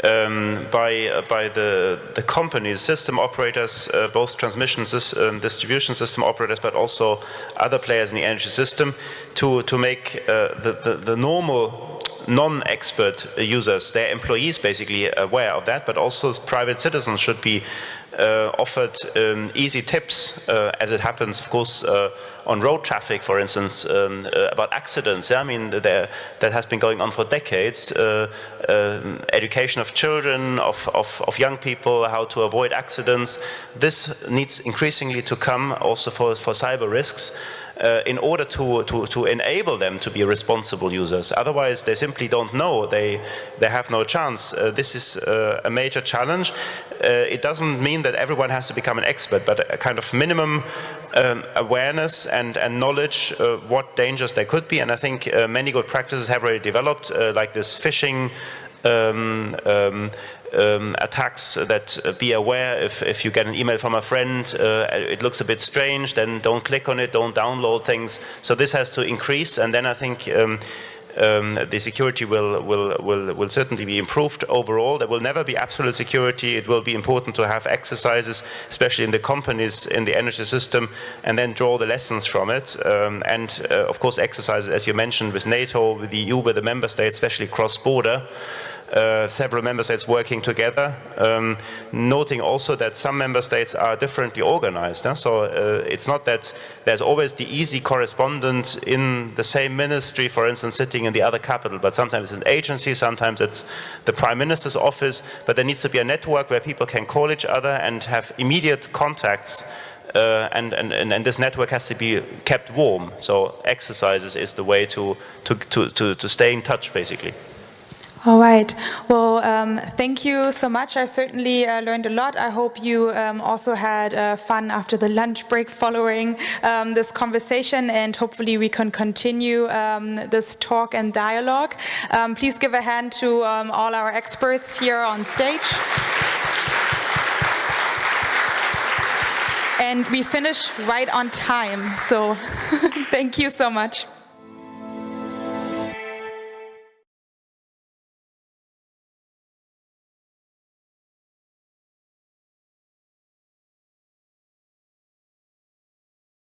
by the companies, system operators, both transmission system, distribution system operators, but also other players in the energy system, to make the normal non-expert users, their employees basically aware of that, but also private citizens should be offered easy tips, as it happens, of course, on road traffic, for instance, about accidents. Yeah? I mean, that has been going on for decades. Education of children, of young people, how to avoid accidents. This needs increasingly to come also for cyber risks. In order to enable them to be responsible users. Otherwise, they simply don't know. They have no chance. This is a major challenge. It doesn't mean that everyone has to become an expert, but a kind of minimum awareness and knowledge what dangers there could be. And I think many good practices have already developed, like this phishing attacks, that be aware if you get an email from a friend, it looks a bit strange, then don't click on it, don't download things. So this has to increase, and then I think the security will certainly be improved overall. There will never be absolute security. It will be important to have exercises, especially in the companies, in the energy system, and then draw the lessons from it. And of course exercises, as you mentioned, with NATO, with the EU, with the member states, especially cross-border. Several member states working together, noting also that some member states are differently organized. So it's not that there's always the easy correspondent in the same ministry, for instance, sitting in the other capital, but sometimes it's an agency, sometimes it's the Prime Minister's office, but there needs to be a network where people can call each other and have immediate contacts. And this network has to be kept warm. So exercises is the way to stay in touch, basically. All right. Well, thank you so much. I certainly learned a lot. I hope you also had fun after the lunch break following this conversation, and hopefully we can continue this talk and dialogue. Please give a hand to all our experts here on stage. And we finish right on time, so thank you so much.